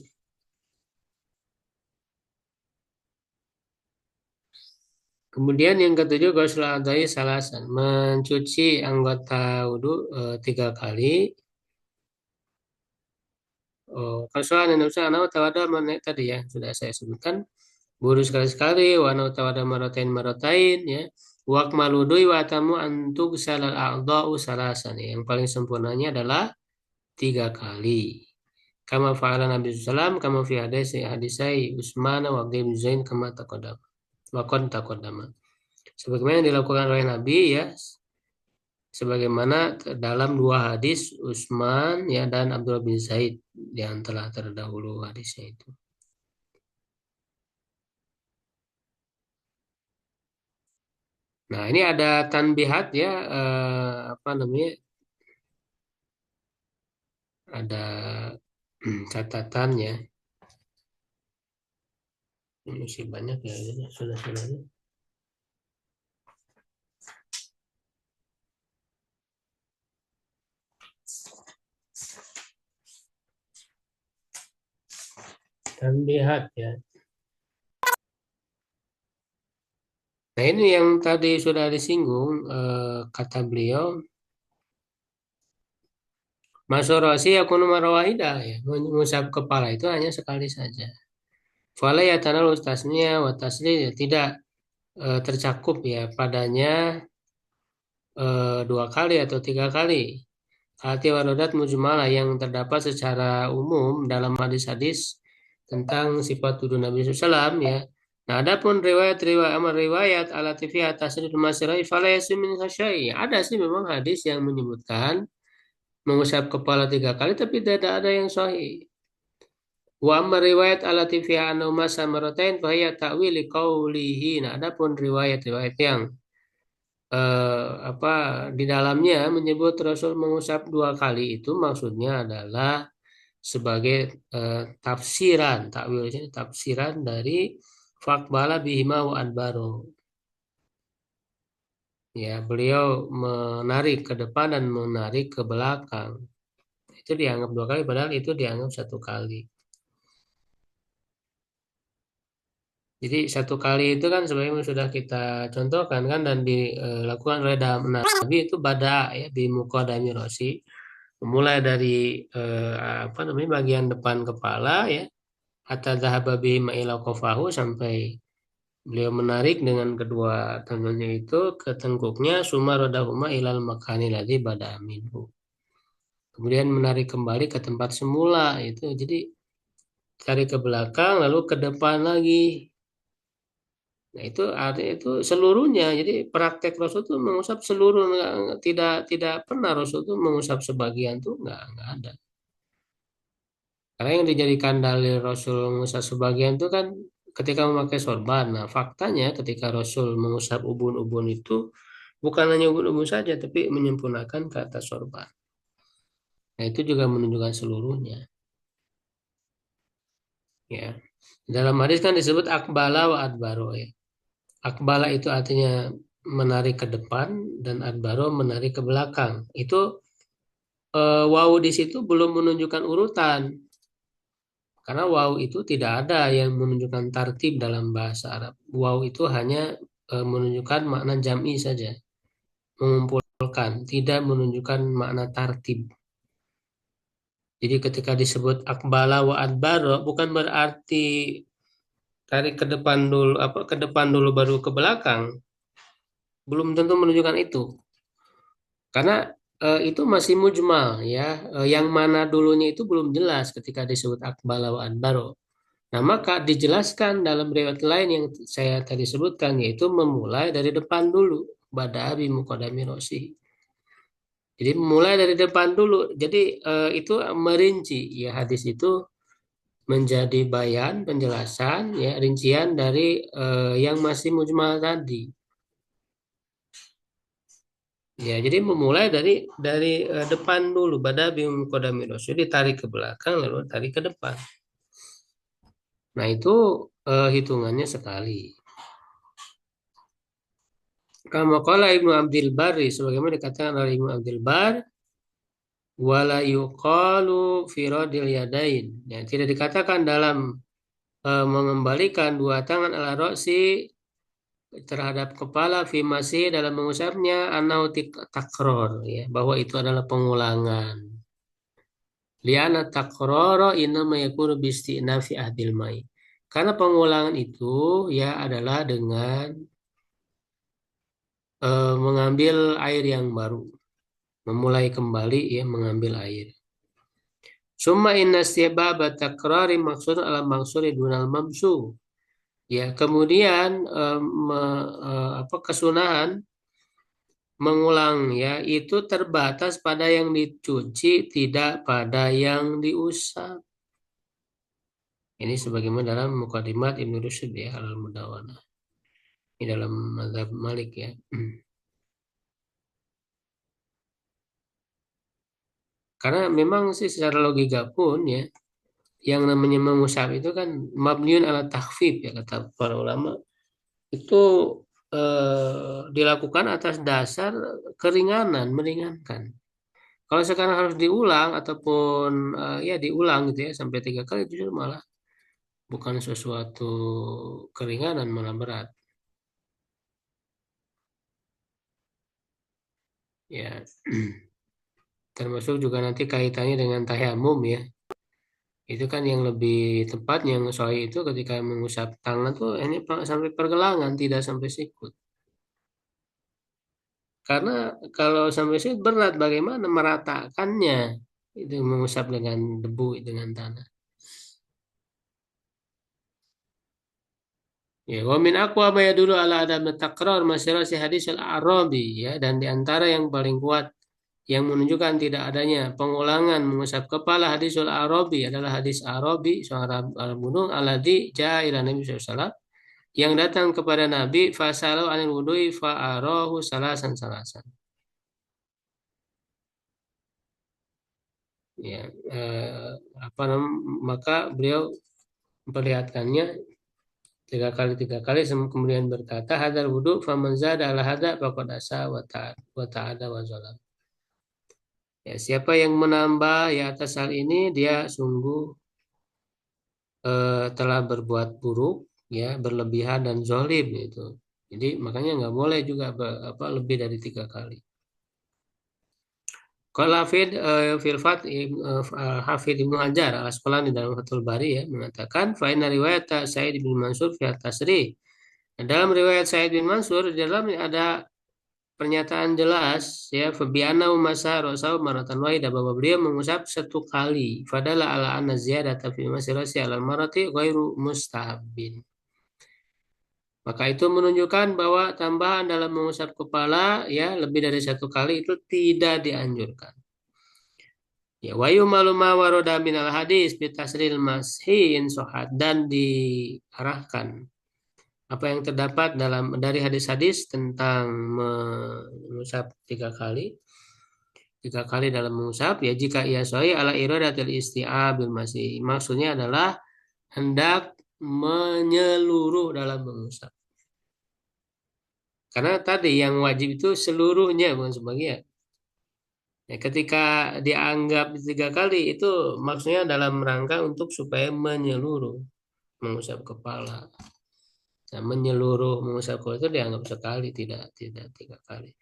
Kemudian yang ketujuh ghusl a'dha'i salasan, mencuci anggota wudhu tiga kali. Oh, kalau yang usah anak tawada tadi ya sudah saya sebutkan. Buru sekali-sekali, wana tawada marotain ya. Wak maludui watamu antuk salal a'dha'u salasan ya. Yang paling sempurnanya adalah tiga kali. Kama fa'ala Nabi Sallam, kama fi hadisai Usmana wa Abdi bin Zain kama takodama. Wakon takodama. Sebagaimana yang dilakukan oleh Nabi ya, sebagaimana dalam dua hadis Utsman ya dan Abdullah bin Zaid yang telah terdahulu hadisnya itu. Nah, ini ada tanbihat ya, apa namanya? Ada catatannya. Ini sih banyak ya, ini sudah. Tanbihat ya. Nah, ini yang tadi sudah disinggung, kata beliau, Masyorosi yakunu marwahidah ya, mengusap kepala itu hanya sekali saja. Fala ya tanal tasnya wa taslil ya, tidak tercakup ya padanya dua kali atau tiga kali. Hati warodat mujmalah yang terdapat secara umum dalam hadis-hadis tentang sifat tuduh Nabi SAW ya. Nah, adapun riwayat ala TV atas masyirai fala yasim min hasyai. Ada sih memang hadis yang menyebutkan mengusap kepala tiga kali, tapi tidak ada yang sahih. Wa amma riwayat alati fiha annahu masa maratain fa hiya ta'wil qaulihi. Nah, adapun riwayat-riwayat yang apa di dalamnya menyebut Rasul mengusap dua kali itu maksudnya adalah sebagai tafsiran, takwil ini tafsiran dari faqbala bihima wa adbaro. Ya, beliau menarik ke depan dan menarik ke belakang. Itu dianggap dua kali padahal itu dianggap satu kali. Jadi satu kali itu kan sebenarnya sudah kita contohkan kan dan dilakukan oleh Nabi itu bada ya di muqaddami rosi, mulai dari apa namanya bagian depan kepala ya hatta dhahaba bihi ila qafahu, sampai beliau menarik dengan kedua tangannya itu ke tengkuknya summa radahuma ilal makani ladzi bada minhu. Kemudian menarik kembali ke tempat semula itu. Jadi tarik ke belakang lalu ke depan lagi. Nah, itu artinya itu seluruhnya. Jadi praktek Rasul itu mengusap seluruh, tidak pernah Rasul itu mengusap sebagian tuh nggak ada. Karena yang dijadikan dalil Rasul mengusap sebagian itu kan ketika memakai sorban. Nah, faktanya ketika Rasul mengusap ubun-ubun itu bukan hanya ubun-ubun saja, tapi menyempurnakan ke atas sorban. Nah, itu juga menunjukkan seluruhnya. Ya, dalam hadis kan disebut akbala wa adbaro ya. Akbala itu artinya menarik ke depan dan adbaro menarik ke belakang. Itu waw di situ belum menunjukkan urutan. Karena waw itu tidak ada yang menunjukkan tartib dalam bahasa Arab. Waw itu hanya menunjukkan makna jam'i saja, mengumpulkan, tidak menunjukkan makna tartib. Jadi ketika disebut akbala wa adbaro bukan berarti tarik ke depan dulu apa ke depan dulu baru ke belakang. Belum tentu menunjukkan itu. Karena itu masih mujmal ya. Yang mana dulunya itu belum jelas ketika disebut akbala wa adbaro. Nah, maka dijelaskan dalam riwayat lain yang saya tadi sebutkan yaitu memulai dari depan dulu. Bada'i muqaddami rosi. Jadi memulai dari depan dulu. Jadi itu merinci ya hadis itu menjadi bayan penjelasan ya rincian dari yang masih mujmal tadi. Ya, jadi memulai dari depan dulu, pada bim kodami rasul ditarik ke belakang lalu tarik ke depan. Nah, itu hitungannya sekali. Kama qala Ibnu Abdil Barri sebagaimana dikatakan oleh Ibnu Abdil Bar, wala yuqalu fi radil yadain. Ya, tidak dikatakan dalam mengembalikan dua tangan ala roksi terhadap kepala fi masih dalam mengusapnya anau takror ya, bahwa itu adalah pengulangan. Liana takroro inama yakunu bisti'nafi ahdil mai. Karena pengulangan itu ya adalah dengan mengambil air yang baru, memulai kembali ya mengambil air. Summa inna istihbaba takrari maksud ala maksudi dunal mamsu. Ya, kemudian apa kesunahan mengulang ya itu terbatas pada yang dicuci, tidak pada yang diusap. Ini sebagaimana dalam Muqaddimat Ibnu Rusyd ya Al-Mudawwanah. di dalam mazhab Malik ya. Karena memang sih secara logika pun ya, yang namanya mengusap itu kan mabniun ala takhfif ya kata para ulama. Itu dilakukan atas dasar keringanan, meringankan. Kalau sekarang harus diulang ataupun ya diulang gitu ya sampai 3 kali, justru malah bukan sesuatu keringanan, malah berat. Ya, termasuk juga nanti kaitannya dengan tayamum ya. Itu kan yang lebih tepat yang sahih itu ketika mengusap tangan tuh ini sampai pergelangan, tidak sampai sikut. Karena kalau sampai sikut berat, bagaimana meratakannya itu mengusap dengan debu dengan tanah. Ya, wa min aqwa ma yadullu ala adam takrar masirasi hadis al-Arabi ya, dan di antara yang paling kuat yang menunjukkan tidak adanya pengulangan mengusap kepala hadisul Arabi adalah hadis Arabi seorang Arab gunung aladi jaa ila Nabi SAW yang datang kepada Nabi fasalu anil wudui fa'arahu salasan salasan. Ya, eh, apa maka beliau memperlihatkannya 3 kali kemudian berkata hadal wudu faman zada ala hada faqad asa wa ta'ada wa zalam. Ya, siapa yang menambah ya atas hal ini dia sungguh telah berbuat buruk ya, berlebihan dan zolim itu. Jadi makanya nggak boleh juga lebih dari 3 kali. Kalau Hafid Filfat Hafid Ibnu Hajar al Asqalani dalam Fathul Bari ya mengatakan fa'inna riwayat Sa'id bin Mansur fi tasri. Nah, dalam riwayat Sa'id bin Mansur di dalam ada pernyataan jelas ya fabiana masa rosau maratan wahidah bahwa beliau mengusap 1 kali. Fadala ala anna ziyadata fi masirasi ala marati ghairu mustahabin. Maka itu menunjukkan bahwa tambahan dalam mengusap kepala ya lebih dari 1 kali itu tidak dianjurkan. Ya, wayu maluma waroda minal hadis bitasril mashin sohat, dan diarahkan apa yang terdapat dari hadis-hadis tentang mengusap 3 kali, 3 kali dalam mengusap ya jika ia sahih ala iradatil isti'abil masih, maksudnya adalah hendak menyeluruh dalam mengusap. Karena tadi yang wajib itu seluruhnya bukan sebagian. Ya, ketika dianggap 3 kali itu maksudnya dalam rangka untuk supaya menyeluruh mengusap kepala. Nah, menyeluruh mengusap kepala itu dianggap sekali, tidak 3 kali.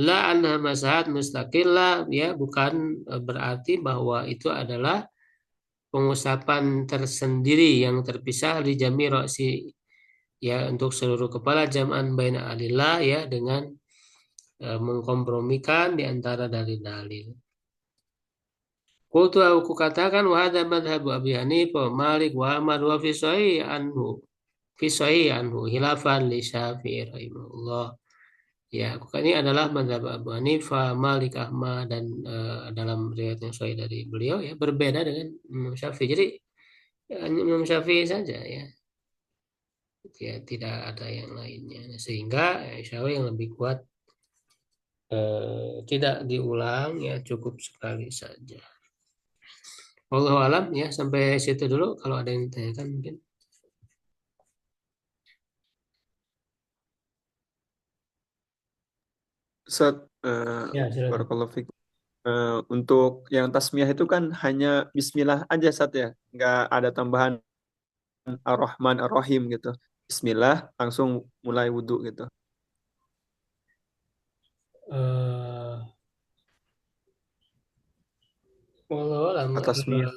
La anha masahat mustaqillah ya, bukan berarti bahwa itu adalah pengusapan tersendiri yang terpisah di jami roksi ya untuk seluruh kepala jam'an baina alillah ya dengan mengkompromikan di antara dalil-dalil. Qultu aku katakan wa hadza madhhabu Abi Hanifah wa Malik wa Ahmad wa fi sahih anhu hilafan li Syafi'i rahimahullah. Ya, ini adalah madhab Abu Hanifah, Malik, Ahmad dan dalam riwayat yang sahih dari beliau ya berbeda dengan Imam Syafi'i. Jadi hanya Imam Syafi'i saja ya. Ya, tidak ada yang lainnya. Sehingga insya Allah yang lebih kuat tidak diulang ya cukup sekali saja. Wallahu alam ya sampai situ dulu kalau ada yang ditanyakan mungkin. Ustaz, Ya, silakan. barakallahu fiik. Untuk yang tasmiyah itu kan hanya bismillah aja Ustaz ya, nggak ada tambahan ar-Rahman ar-Rahim gitu. Bismillah langsung mulai wudhu gitu. Eh, wallahu alam Tasmiyah.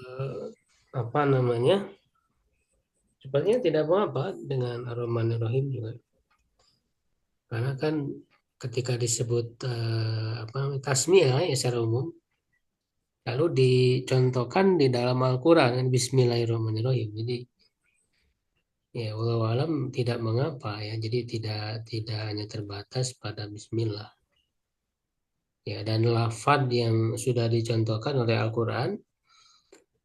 apa namanya? Sepertinya tidak apa-apa dengan Ar-Rahman Ar-Rahim juga. Karena kan ketika disebut tasmiyah ya secara umum lalu dicontohkan di dalam Al-Quran kan Bismillahirrahmanirrahim. Jadi ya walau alam tidak mengapa ya. Jadi tidak hanya terbatas pada Bismillah. Ya, dan lafaz yang sudah dicontohkan oleh Al-Quran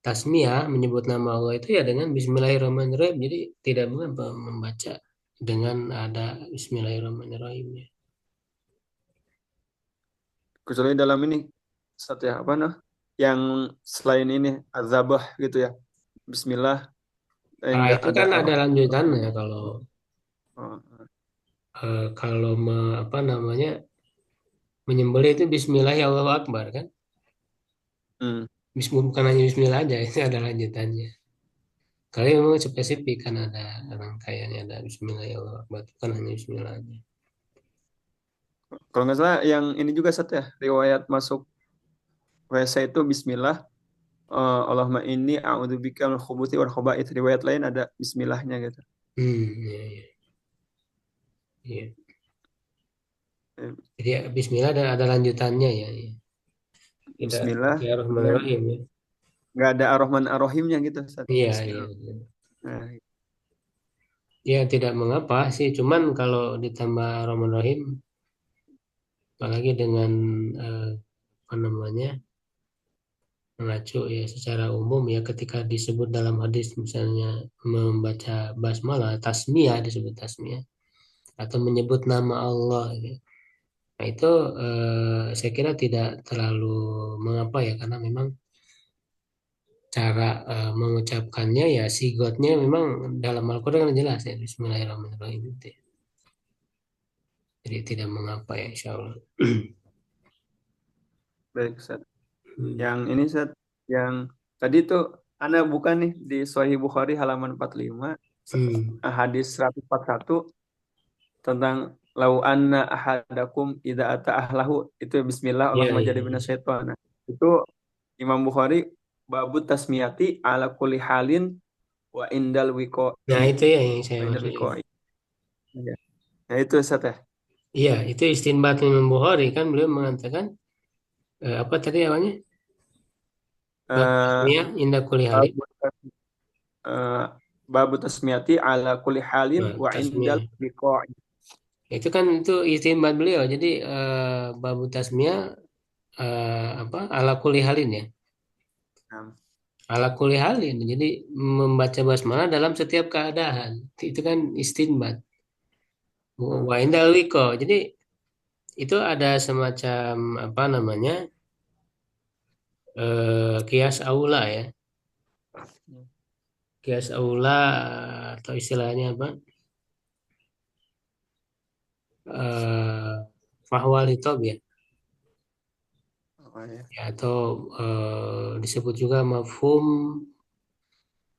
tasmiyah menyebut nama Allah itu ya dengan Bismillahirrahmanirrahim. Jadi tidak mengapa membaca dengan ada Bismillahirrahmanirrahim ya. Kecuali dalam ini satu ya apa nah yang selain ini azabah gitu ya. Bismillah Ah, enggak itu ada kan ada ar-Rahman. lanjutannya kalau Oh, kalau apa namanya menyembelih itu Bismillah ya Allahu Akbar kan. hmm. Bukan hanya Bismillah aja, itu ada lanjutannya. Kali memang spesifik kan ada rangkaiannya ada Bismillah ya Allahu Akbar, bukan hanya Bismillah aja. Kalau nggak salah yang ini juga satu ya riwayat masuk WC itu Bismillah. Allahumma inni a'udzubika minal khubuthi wal khaba'ith. Riwayat lain ada Bismillahnya gitu. Iya, iya, iya. Eh, Jadi ya, Bismillah dan ada lanjutannya ya, ya. Tidak Bismillah, kemudian Bismillahirrahmanirrahim ya. nggak ada Ar-Rahman Ar-Rahimnya gitu. Ustaz. Iya, iya, Bismillah. iya. Nah, Ya tidak mengapa sih, cuman kalau ditambah Rahim, apalagi dengan eh, apa namanya mengacu ya secara umum ya ketika disebut dalam hadis misalnya membaca basmalah, tasmiyah disebut tasmiyah atau menyebut nama Allah gitu. Nah itu saya kira tidak terlalu mengapa ya karena memang cara mengucapkannya ya sigotnya memang dalam Al-Quran kan jelas ya Bismillahirrahmanirrahim itu ya. Jadi tidak mengapa ya insya Allah. baik, Ustaz. Hmm. Yang ini Ustaz, yang tadi tuh Anda buka nih di Sahih Bukhari halaman 45, Hmm. hadis 141 tentang lau anna ahadakum idza ata ahlahu itu bismillah Iya, Allahumma iya, jadi iya. minasyaiton. Nah, itu Imam Bukhari babu tasmiyati ala kulli halin wa indal wiqai Nah itu ya yang saya wa indal maksud. wiqai. Ya. Nah, itu Ustaz ya. Iya, itu istinbat Imam Bukhari kan beliau mengatakan apa tadi awalnya? Bab Eh, tasmiyah inda kulli halin. babu, eh, babu tasmiyati ala kulli halin Nah, wa indal tasmiyah. wiqai. Itu kan itu istinbat beliau. Jadi babu tasmiyah apa ala kulli halin ya. Nah, Ala kulli halin. Jadi membaca basmalah dalam setiap keadaan. Itu kan istinbat. Wa hmm. indal wiqo. Jadi itu ada semacam apa namanya? Kias aula ya. Kias aula atau istilahnya apa? Eh Fahwal hitob ya. Oh, ya. Ya, atau disebut juga mafhum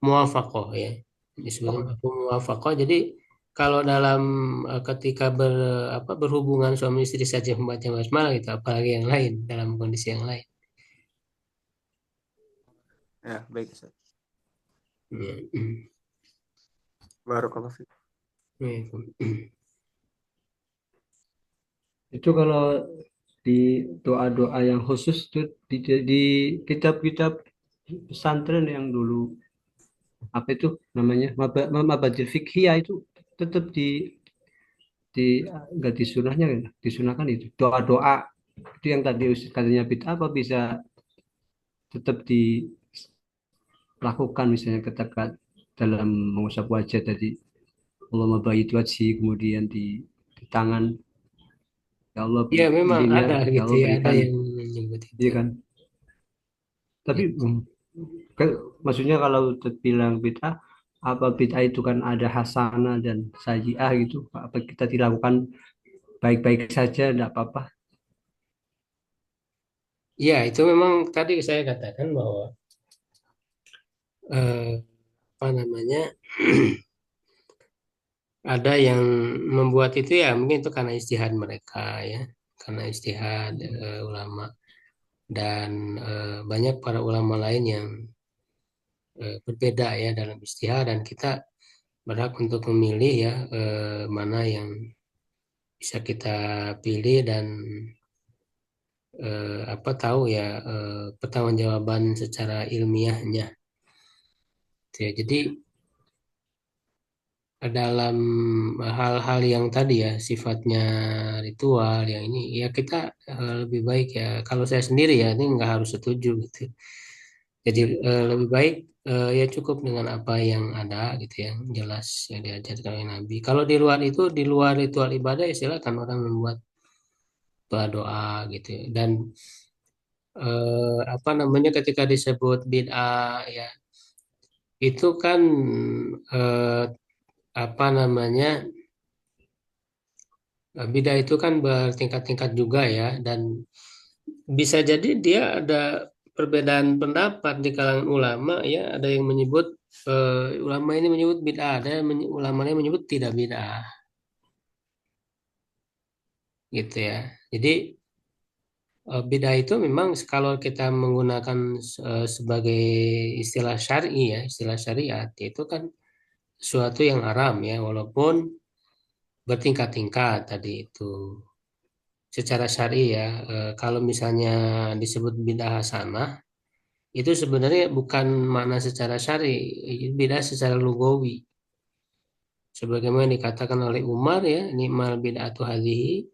muwafaqah ya. Disebut Oh, mafhum muwafaqah. Jadi kalau dalam ketika berhubungan suami istri saja membaca basmalah gitu, apalagi yang lain dalam kondisi yang lain. ya, baik Ustaz. Ya. Barakallahu fiik. Itu kalau di doa-doa yang khusus tuh di kitab-kitab pesantren yang dulu apa itu namanya mabadil fiqhiyah itu tetap di nggak disunahnya kan? Disunahkan itu doa-doa itu yang tadi katanya bid'ah apa bisa tetap dilakukan misalnya ketika dalam mengusap wajah tadi Allahumma bayyid wajhi kemudian di tangan ya Allah Ya memang berinya ada ya gitu Allah ya, ada berikan yang menyebut itu. iya kan tapi Ya. maksudnya kalau bilang bid'ah apa bid'ah itu kan ada hasanah dan sajiah gitu apa kita dilakukan baik-baik saja enggak apa-apa. Ya, itu memang tadi saya katakan bahwa apa namanya ada yang membuat itu ya mungkin itu karena istihad mereka ya, karena istihad ulama dan banyak para ulama lain yang berbeda ya dalam istihad dan kita berhak untuk memilih ya mana yang bisa kita pilih dan apa tahu ya pertanggungjawaban secara ilmiahnya. Gitu ya. Jadi dalam hal-hal yang tadi ya sifatnya ritual yang ini ya kita lebih baik ya kalau saya sendiri ya ini nggak harus setuju gitu Jadi lebih baik ya cukup dengan apa yang ada gitu, yang jelas yang diajarkan oleh Nabi. Kalau di luar itu, di luar ritual ibadah, ya silakan orang membuat doa-doa gitu. Dan apa namanya, ketika disebut bid'ah ya, itu kan eh, apa namanya, bid'ah itu kan bertingkat-tingkat juga ya, dan bisa jadi dia ada perbedaan pendapat di kalangan ulama ya. Ada yang menyebut ulama ini menyebut bid'ah, ada yang ulama ini menyebut tidak bid'ah gitu ya. Jadi bid'ah itu memang kalau kita menggunakan sebagai istilah syar'i ya, istilah syariat, itu kan sesuatu yang haram ya, walaupun bertingkat-tingkat tadi itu secara syar'i ya. Kalau misalnya disebut bid'ah hasanah, itu sebenarnya bukan makna secara syar'i, bid'ah secara lugawi. Sebagaimana dikatakan oleh Umar ya, nikmal bid'atu hadhihi.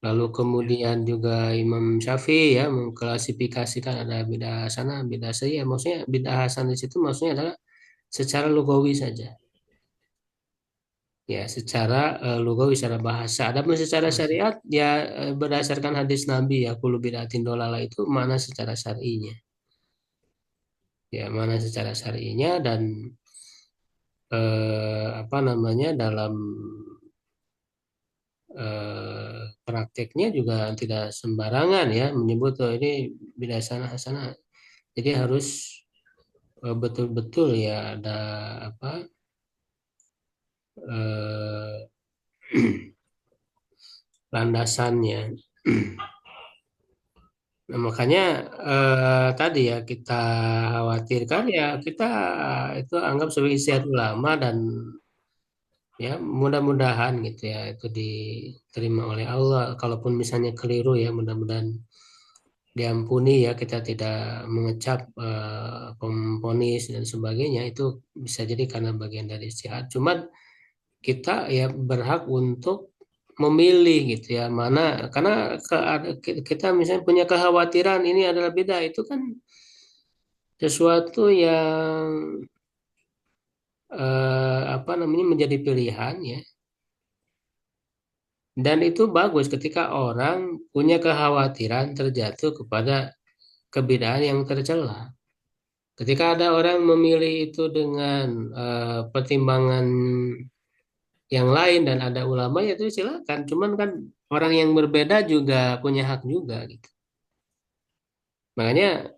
Lalu kemudian juga Imam Syafi'i ya mengklasifikasikan ada bid'ah hasanah, bid'ah sayyi'ah. Maksudnya bid'ah hasanah di situ maksudnya adalah secara lugawi saja. Ya, secara lugawi, secara bahasa. Adapun secara syariat ya berdasarkan hadis Nabi ya, kullu bid'atin dolalah, itu mana secara syar'inya. Ya, mana secara syar'inya. Dan apa namanya, dalam prakteknya juga tidak sembarangan ya menyebut oh, ini bid'ah hasanah hasanah. Jadi harus betul-betul ya ada apa eh, landasannya. Nah, makanya tadi ya kita khawatirkan ya, kita itu anggap sebagai istiadat ulama, dan ya mudah-mudahan gitu ya itu diterima oleh Allah. Kalaupun misalnya keliru ya, mudah-mudahan diampuni ya, kita tidak mengecap pemvonis dan sebagainya, itu bisa jadi karena bagian dari istihad. Cuman kita ya berhak untuk memilih gitu ya mana, karena kita misalnya punya kekhawatiran ini adalah beda, itu kan sesuatu yang apa namanya menjadi pilihan ya, dan itu bagus ketika orang punya kekhawatiran terjatuh kepada kebidaan yang tercela. Ketika ada orang memilih itu dengan pertimbangan yang lain dan ada ulama, ya itu silakan. Cuman kan orang yang berbeda juga punya hak juga gitu. Makanya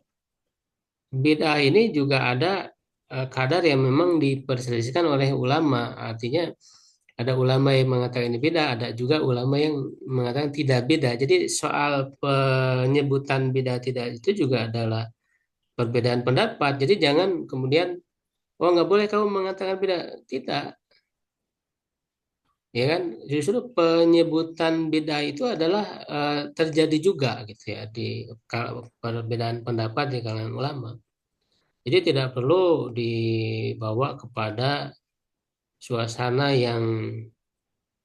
bid'ah ini juga ada kadar yang memang diperselisihkan oleh ulama. Artinya ada ulama yang mengatakan ini bid'ah, ada juga ulama yang mengatakan tidak bid'ah. Jadi soal penyebutan bid'ah tidak itu juga adalah perbedaan pendapat. Jadi jangan kemudian oh nggak boleh kamu mengatakan bid'ah. Tidak. Ya kan, justru penyebutan bid'ah itu adalah terjadi juga gitu ya di perbedaan pendapat di kalangan ulama. Jadi tidak perlu dibawa kepada suasana yang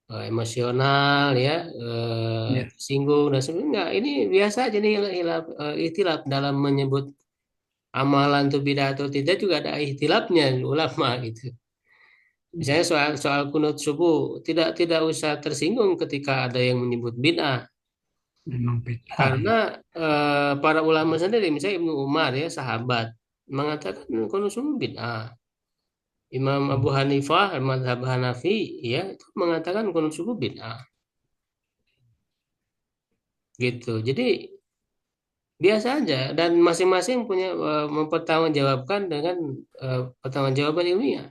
emosional ya, Ya. tersinggung dan sebagainya. Enggak, ini biasa aja nih ikhtilaf dalam menyebut amalan itu bidah atau tidak, juga ada ikhtilafnya ulama gitu. Misalnya soal soal kunut subuh, tidak usah tersinggung ketika ada yang menyebut bid'ah, Memang beda karena ya. para ulama sendiri, misalnya Ibnu Umar ya sahabat, mengatakan kunut subuh bid'ah. Imam Abu Hmm. Hanifah, mazhab Hanafi, ya itu mengatakan kunut subuh bid'ah, gitu. Jadi biasa aja, dan masing-masing punya mempertanggungjawabkan dengan pertanggungjawaban ilmiah.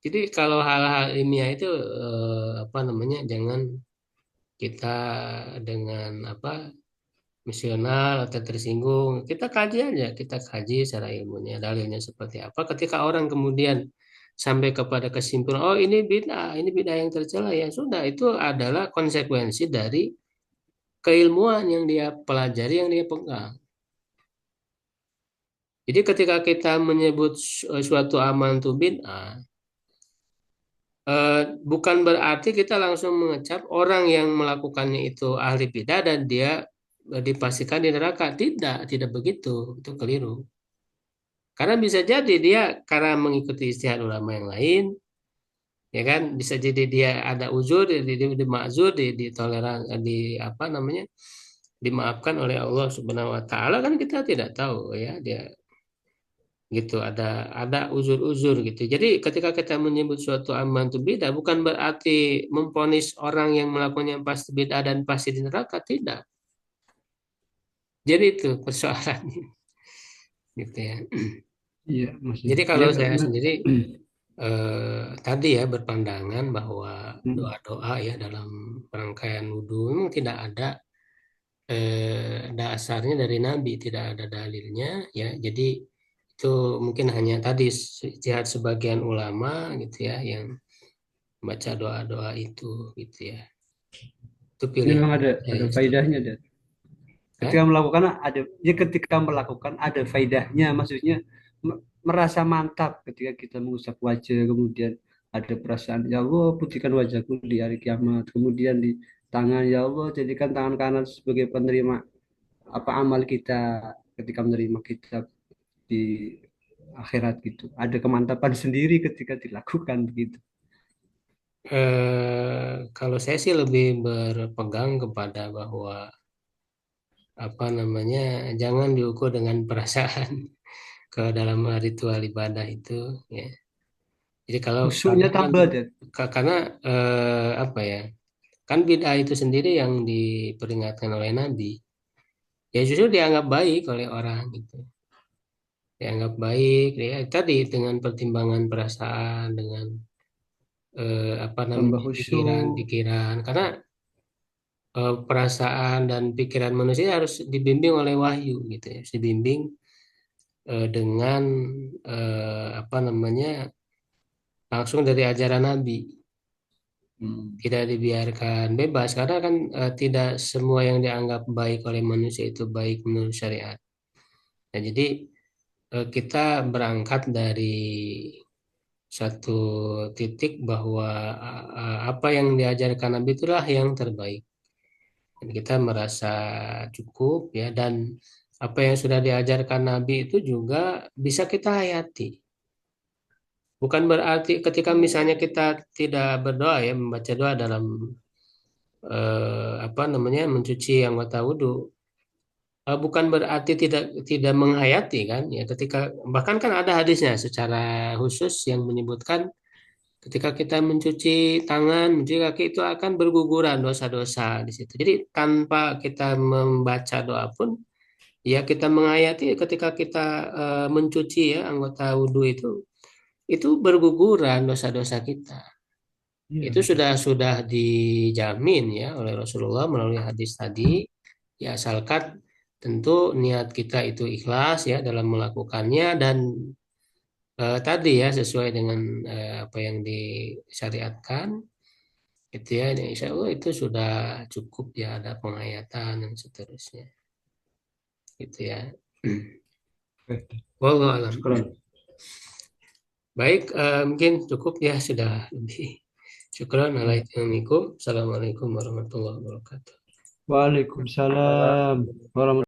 Jadi kalau hal-hal ilmiah itu apa namanya, jangan kita dengan apa misional atau tersinggung. Kita kaji aja, kita kaji secara ilmunya, dalilnya seperti apa. Ketika orang kemudian sampai kepada kesimpulan, oh ini bid'ah yang tercela, ya sudah, itu adalah konsekuensi dari keilmuan yang dia pelajari, yang dia pegang. Jadi ketika kita menyebut suatu amalan itu bid'ah, bukan berarti kita langsung mengecap orang yang melakukannya itu ahli bid'ah dan dia dipastikan di neraka. Tidak begitu. Itu keliru. Karena bisa jadi dia karena mengikuti istihad ulama yang lain, ya kan? Bisa jadi dia ada uzur, di ma'zur, ditoleran, di apa namanya? Dimaafkan oleh Allah Subhanahu wa taala, kan kita tidak tahu ya dia gitu, ada uzur-uzur gitu. Jadi ketika kita menyebut suatu amalan itu bid'ah, bukan berarti memponis orang yang melakukannya pasti bid'ah dan pasti di neraka, tidak. Jadi itu persoalannya gitu ya. Iya, maksudnya. Jadi Ya, kalau saya sendiri tadi ya berpandangan bahwa doa-doa ya dalam rangkaian wudhu memang tidak ada dasarnya dari Nabi, tidak ada dalilnya ya. Jadi itu mungkin hanya tadi ijtihad sebagian ulama gitu ya yang baca doa-doa itu gitu ya. Itu ini pilihan memang ada saya seperti faedahnya, itu. Dan Hah? ketika melakukan ada faedahnya, maksudnya merasa mantap ketika kita mengusap wajah, kemudian ada perasaan, ya Allah putihkan wajahku di hari kiamat, kemudian di tangan, ya Allah jadikan tangan kanan sebagai penerima apa amal kita ketika menerima kitab di akhirat gitu. Ada kemantapan sendiri ketika dilakukan begitu. Kalau saya sih lebih berpegang kepada bahwa apa namanya jangan diukur dengan perasaan ke dalam ritual ibadah itu ya. Jadi kalau Khusyuknya karena kan tambah, Dan. karena apa ya kan bid'ah itu sendiri yang diperingatkan oleh Nabi ya justru dianggap baik oleh orang gitu, dianggap baik ya tadi dengan pertimbangan perasaan dengan apa Tambah namanya khusyuk. pikiran karena perasaan dan pikiran manusia harus dibimbing oleh wahyu gitu ya, harus dibimbing dengan apa namanya langsung dari ajaran Nabi, tidak dibiarkan bebas karena kan tidak semua yang dianggap baik oleh manusia itu baik menurut syariat. Nah, jadi kita berangkat dari satu titik bahwa apa yang diajarkan Nabi itulah yang terbaik. Dan kita merasa cukup ya dan apa yang sudah diajarkan Nabi itu juga bisa kita hayati. Bukan berarti ketika misalnya kita tidak berdoa ya membaca doa dalam apa namanya mencuci anggota wudhu, bukan berarti tidak menghayati kan ya ketika bahkan kan ada hadisnya secara khusus yang menyebutkan ketika kita mencuci tangan, mencuci kaki itu akan berguguran dosa-dosa di situ. Jadi tanpa kita membaca doa pun, ya kita menghayati ketika kita mencuci ya anggota wudhu itu berguguran dosa-dosa kita. Iya, Itu sudah dijamin ya oleh Rasulullah melalui hadis tadi. Ya asalkan tentu niat kita itu ikhlas ya dalam melakukannya dan tadi ya sesuai dengan apa yang disyariatkan gitu ya. Dan insya Allah itu sudah cukup ya ada penghayatan dan seterusnya gitu ya. oke. Wallahu alam. Syukron. Baik, mungkin cukup ya sudah lebih. Syukran. Assalamualaikum warahmatullahi wabarakatuh. Waalaikumsalam warahmatullahi